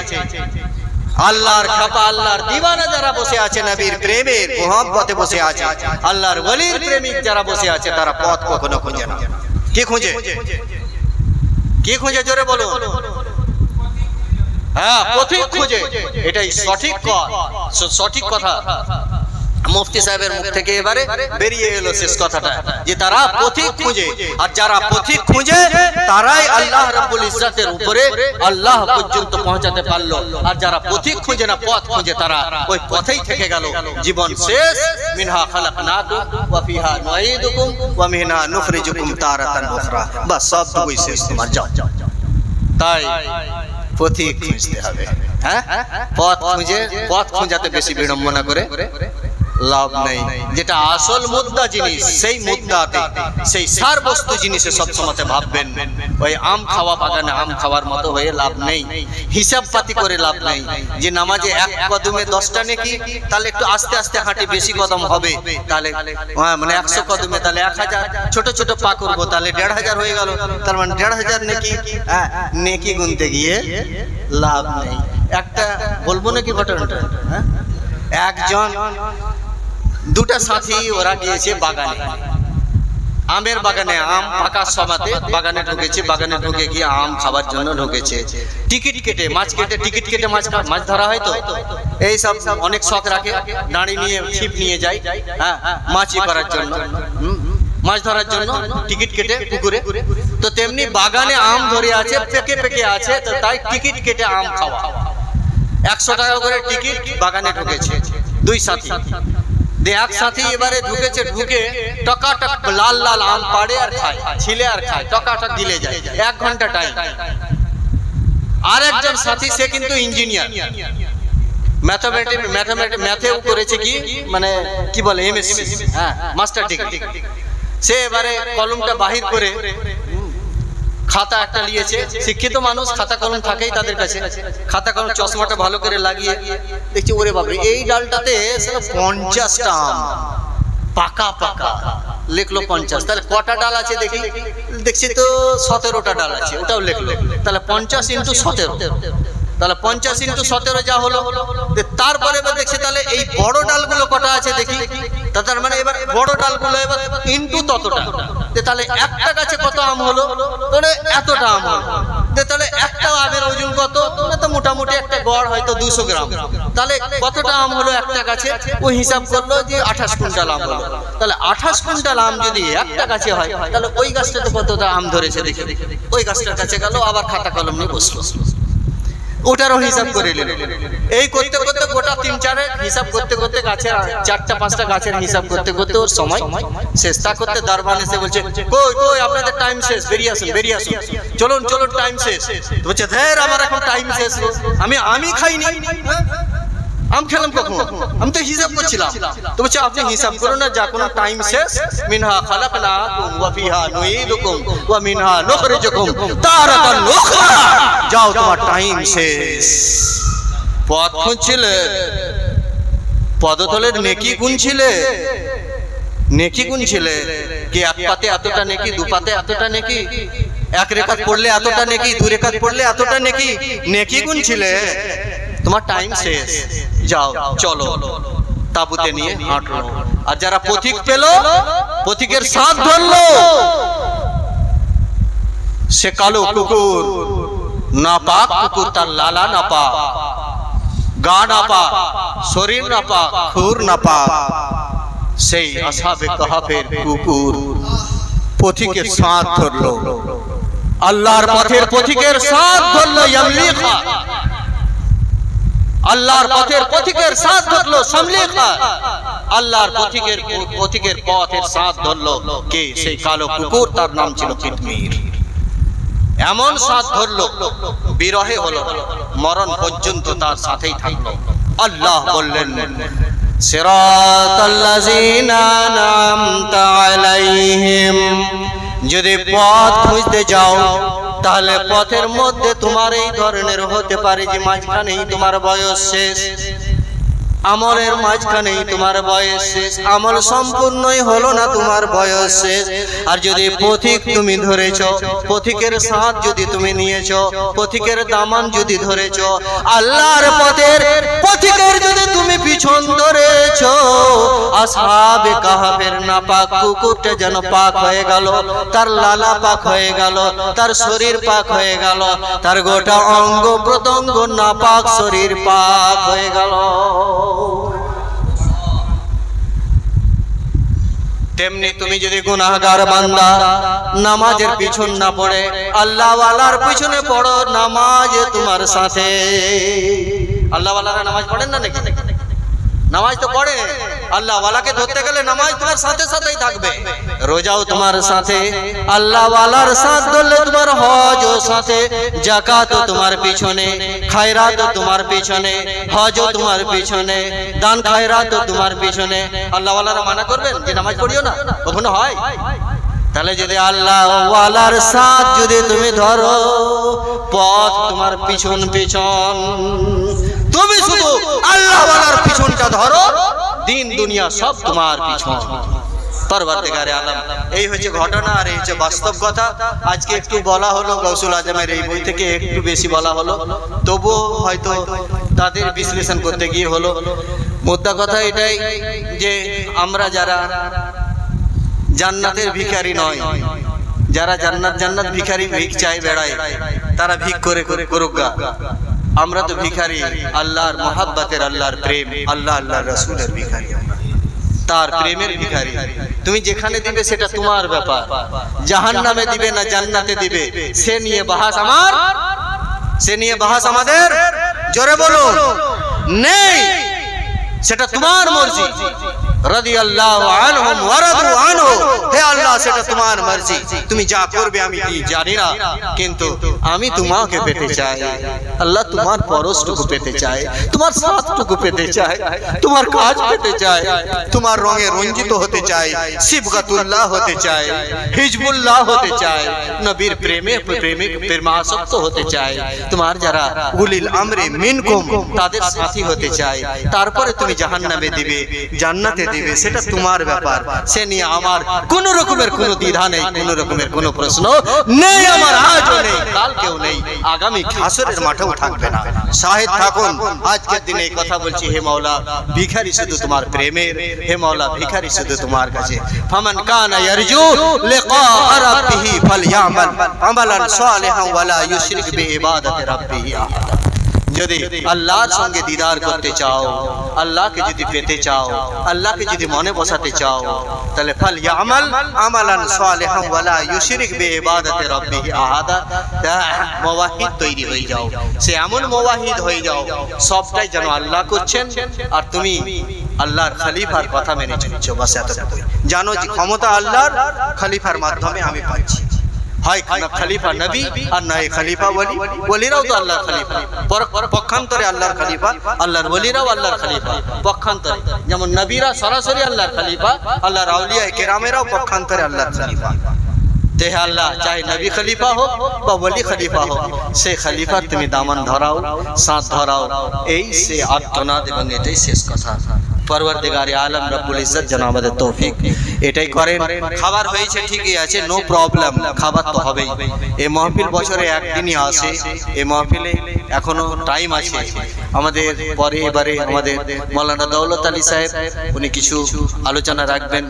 A: আল্লাহর খেপা, আল্লাহর দিওয়ানা যারা বসে আছে, নবীর প্রেমের মোহাব্বতে বসে আছে, আল্লাহর ওলির প্রেমিক যারা বসে আছে, তারা পথ কখনো খুঁজে না। কি খুঁজে? কি খুঁজে? জোরে বলো। হ্যাঁ, পথিক খুঁজে, এটাই সঠিক কথা। মুফতি সাহেবের মুখ থেকে এবারে বেরিয়ে এলো শেষ কথাটা, যে তারা পথিক খুঁজে, আর যারা পথিক খুঁজে তারাই আল্লাহ রাব্বুল ইজ্জতের উপরে আল্লাহ পর্যন্ত পৌঁছাতে পারলো। আর যারা পথিক খুঁজে না, পথ খুঁজে, তারা ওই পথেই থেকে গেল, জীবন শেষ। মিনহা খালাকনাকুম ওয়া ফিহা নুঈদুকুম ওয়া মিনহা নুখরিজুকুম তারাতান উখরা। বাস সবটুকুই শেষ তোমার, যাও। তাই পথিক খুঁজতে হবে। হ্যাঁ, পথ খুঁজাতে বেশি বিড়ম্বনা করে লাভ নেই। যেটা আসল মুদ্রা জিনিস, সেই মুদ্রাতে, সেই সার বস্তু জিনিসে সবসময় ভাববেন। ওই আম খাওয়া বাগানে আম খাওয়ার মতো হয়ে লাভ নেই, হিসাব পাতি করে লাভ নেই। যে নামাজে এক কদমে 10টা নেকি, তাহলে একটু আস্তে আস্তে হাঁটি, বেশি কদম হবে, তাহলে মানে 100 কদমে তাহলে 1000, ছোট ছোট পা করবো তাহলে 1500 হয়ে গেল, তার মানে 1500 নেকি। নেকি গুনতে গিয়ে লাভ নেই। একটা বলবো নাকি ঘটনাটা? একজন দুটা সাথী, ওরা গিয়েছে বাগানে, আমের বাগানে, আম পাকার সময়তে বাগানে ঢুকেছে। বাগানে ঢুকে গিয়ে আম খাবার জন্য ঢুকেছে। টিকিট কেটে, মাছ কেটে, টিকিট কেটে মাছ ধরা হয় তো, এই সব অনেক শখ রাখে, দাঁড়ি নিয়ে ছিপ নিয়ে যায়, হ্যাঁ, মাছি করার জন্য, মাছ ধরার জন্য টিকিট কেটে পুকুরে। তো তেমনি বাগানে আম ধরে আছে, পেকে পেকে আছে, তো তাই টিকিট কেটে আম খাওয়া। 100 টাকা করে টিকিট, বাগানে ঢুকেছে দুই সাথী। এক সাথী এবারে ঢুকেছে, ঢুকে টকাটক লাল লাল আম পাড়ে আর খায়, ছিলে আর খায়, টকাটক দিলে যায়, 1 ঘন্টা টাইম। আর একজন সাথী, সে কিন্তু ইঞ্জিনিয়ার, ম্যাথেও করেছে, কি মানে কি বলে, এমএসসি, হ্যাঁ, মাস্টার ডিগ্রি। সে এবারে কলমটা বাহির করে খাতা একটা নিয়েছে। শিক্ষিত মানুষ, খাতা কলম থাকেই তাদের কাছে। খাতা কলম, চশমাটা ভালো করে লাগিয়ে দেখছি, ওরে বাবা, এই ডালটাতে 50টা আম, পাকা পাকা। লিখলো 50, তাহলে কটা ডাল আছে দেখি, দেখছি তো 17টা ডাল আছে, ওটাও লিখলো। তাহলে 50 × 17, তাহলে 50 × 17 যা হলো। তারপরে এবার দেখছি তাহলে এই বড় ডালগুলো কটা আছে দেখি, তার মানে এবার বড় ডালগুলো এবার ইন্টু ততটা, তাহলে একটা গাছে কত আম হলো, তাহলে এতটা আম হলো। তাহলে একটা আমের ওজন কত, তো মোটামুটি একটা গড় হয়তো 200 গ্রাম, তাহলে কতটা আম হলো একটা গাছে। ওই হিসাব করলো যে 28 কুইন্টাল আম হলো। তাহলে 28 কুইন্টাল আম যদি একটা গাছে হয়, তাহলে ওই গাছটাতে কতটা আম ধরেছে দেখে, ওই গাছটার কাছে গেল, আবার খাতা কলম নিয়ে বসলো, ওটারও হিসাব করে নিল। এই করতে করতে গোটা 3-4 হিসাব করতে করতে, গাছের 4টা-5টা গাছের হিসাব করতে করতে ওর সময় শেষ। তা করতে দারবান এসে বলছে, কই কই আপনাদের টাইম শেষ, বেরিয়ে আসুন, বেরিয়ে আসুন, চলুন চলুন, টাইম শেষ। বলছে, ধের, আমার এখন টাইম শেষ, আমি খাইনি, আম খেলাম কখন, আমি তো হিসাব করছিলাম। তো বলছে, আপনি হিসাব করুন না, যা কোনো টাইম শেষ। মিনহা খালাকনাকুম ওয়া ফিহা নুঈদুকুম ওয়া মিনহা নুখরিজুকুম তারাতান উখরা। যাও, তোমার টাইম শেষ। পথ খুঁজছিলে, পদতলের নেকি গুনছিলে, নেকি গুনছিলে, কি এক পাতে এতটা নেকি, 2 পাতে এতটা নেকি, 1 রেখাত পড়লে এতটা নেকি, 2 রেখাত পড়লে এতটা নেকি, নেকি গুনছিলে। তোমার টাইম শেষ, যাও, চলো। তাবুতে নিয়ে হাঁটলো। আর যারা পথিক পেল, পথিকের সাথ ধরলো, সে কালো কুকুর, নাপাক কুকুর, তার লালা নাপাক, গা নাপাক, শরীর নাপাক, খুর নাপাক। সেই আসহাবে কাহাফের কুকুর পথিকের সাথ ধরলো, আল্লাহর পথের পথিকের সাথ ধরলো। ইয়ামলিখা, আল্লাহর পথের পথিকের সাথ ধরলো। সামলিখা, আল্লাহর পথিকের পথের সাথ ধরলো কে? সেই কালো কুকুর, তার নাম ছিল কিতমির। এমন সাথ ধরলো, বিরহে হলো, মরণ পর্যন্ত তার সাথেই থাকলো। আল্লাহ বললেন, সিরাতাল্লাযিনা আন'আমতা আলাইহিম। যদি পথ খুঁজতে যাও, তাহলে পথের মধ্যে তোমার এই ধরনের হতে পারে যে মাঝখানেই তোমার বয়স শেষ, আমলের মাঝখানেই তোমার বয়স শেষ, আমল সম্পূর্ণই হলো না, তোমার বয়স শেষ। আর যদি পথিক তুমি ধরেছো, পথিকের সাথ যদি তুমি নিয়েছো, পথিকের দামান যদি ধরেছো, আল্লাহর পথের পথিকের যদি তুমি পিছন ধরেছো, আসহাবে কাহাফের নাপাক কুকুরটা যেন পাক হয়ে গেল, তার লালা পাক হয়ে গেল, তার শরীর পাক হয়ে গেল, তার গোটা অঙ্গ প্রত্যঙ্গ নাপাক, শরীর পাক হয়ে গেল। তেমনি তুমি যদি গুনাহগার বান্দা নামাজের পিছন না পড়ে আল্লাহ ওয়ালার পিছনে পড়ো, নামাজ তোমার সাথে। আল্লাহ ওয়ালারা নামাজ পড়েন না নাকি? নামাজ তো পড়ে। আল্লাহ ওয়ালাকে ধরতে গেলে নামাজ তোমার সাথে সাথেই থাকবে, রোজাও তোমার সাথে, আল্লাহ ওয়ালার সাথ ধরলে তোমার হজও সাথে, যাকাতও তোমার পিছনে, খায়রাতও তোমার পিছনে, হজও তোমার পিছনে, দান খায়রাতও তোমার পিছনে। আল্লাহ ওয়ালারা মানা করবেন যে নামাজ পড়িও না? কখনো হয়? তাহলে যদি আল্লাহ ওয়ালার সাথ যদি তুমি ধরো, পথ তোমার পিছন পিছন, তুমি শুধু আল্লাহ ওয়ালার পিছনটা ধরো, দিন দুনিয়া সব তোমার পিছন। পরবর্তীকারে আলম, এই হচ্ছে ঘটনা আর এই হচ্ছে বাস্তব কথা। আজকে একটু বলা হলো গৌসুল আজমের এই বই থেকে, একটু বেশি বলা হলো, তবুও হয়তো তাদের বিশ্লেষণ করতে গিয়ে হলো। মোদ্দা কথা এটাই যে আমরা যারা জান্নাতের ভিখারি নয়, যারা জান্নাত জান্নাত ভিখারি ভিক চাই বেড়ায়, তারা ভিক করে করে করুক গা। আমরা তো ভিখারি আল্লাহর মহাব্বতের, আল্লাহর প্রেম, আল্লাহ আল্লাহর রাসূলের ভিখারি, তার প্রেমের ভিখারি। তুমি যেখানে দিবে সেটা তোমার ব্যাপার, জাহান্নামে দিবে না জান্নাতে দিবে সে নিয়ে বাহাস আমার, সে নিয়ে বাহাস আমাদের, জোরে বলুন, নেই। সেটা তোমার মর্জি। রাদিয়াল্লাহু আনহুম ওয়া রাদু আনহু, হে আল্লাহ সেটা তোমার মর্জি, তুমি যা করবে আমি জানি না, কিন্তু আমি তোমাকে পেতে চাই। আল্লাহ তোমার পরশটুকু পেতে চাই, তোমার সাথটুকু পেতে চাই, তোমার কাজ পেতে চাই, তোমার রঙে রঞ্জিত হতে চাই, সিবগাতুল্লাহ হতে চাই, হিজবুল্লাহ হতে চাই, নবীর প্রেমে প্রেমাসক্ত হতে চাই, তোমার যারা উলিল আমরে মিনকুম তাদের সাথী হতে চাই। তারপরে তুমি জাহান্নামে দিবে জান্নাতে দিবে, সেটা তোমার ব্যাপার। সে নিয়ে আমার কোন রকমের কোনো দ্বিধা নেই, কোন রকমের কোনো প্রশ্ন নেই, আমার আজও নেই, কালকেও নেই, আগামী হাসরের মাঠেও থাকবে না। শাহিদ থাকুন আজকের দিনে এই কথা বলছি, হে মাওলা ভিখারি শুধু তোমার প্রেমের, হে মাওলা ভিখারি শুধু তোমার কাছে। ফামান কানা ইয়ারজু লিকা রাব্বিহি ফালইয়ামাল আমালান সালিহান ওয়া লা ইউশরিক বিইবাদাতি রাব্বিহি আহাদা। যদি আল্লাহর সঙ্গে দিদার করতে চাও, আল্লাহকে যদি পেতে চাও, আল্লাহকে যদি মনে বসাতে চাও, তাহলে ফালইয়ামাল আমালান সালিহান ওয়া লা ইউশরিক বিইবাদাতি রাব্বিহি আহাদা। মুওয়াহিদ তৈরি হয়ে যাও, সে এমন মুওয়াহিদ হয়ে যাও সবটাই যেন আল্লাহ করছেন আর তুমি আল্লাহর খলিফার কথা মেনে চলছো। বাস এতটুকুই জানো যে ক্ষমতা আল্লাহর, খলিফার মাধ্যমে আমি পাচ্ছি। হয় খলিফা নবী আর নয় খলিফা ওলি, ওলিরাও তো আল্লাহর খলিফা, পক্ষান্তরে আল্লাহর খলিফা, আল্লাহর ওলিরাও আল্লাহর খলিফা পক্ষান্তরে। যেমন নবীরা সরাসরি আল্লাহর খলিফা, আল্লাহর আউলিয়া কেরামেরাও পক্ষান্তরে আল্লাহর খলিফা। তেহে আল্লাহ চাহে নবী খলিফা হোক বা ওলি খলিফা হোক, সে খলিফার তুমি দামান ধরাও, সাথ ধরাও, এই সে আত্মনাদ এবং এটাই শেষ কথা। পরওয়ারদিগারে আলম রব্বুল ইজ্জত যেন আমাদের তৌফিক এটাই করেন। খাবার হয়েছে ঠিকই আছে, নো প্রবলেম, খাবার তো হবেই। এই মাহফিল বছরে একদিনই আসে, এই মাহফিলে এখনো টাইম আছে আমাদের। পরে এবারে আমাদের মাওলানা দৌলত আলী সাহেব উনি কিছু আলোচনা রাখবেন।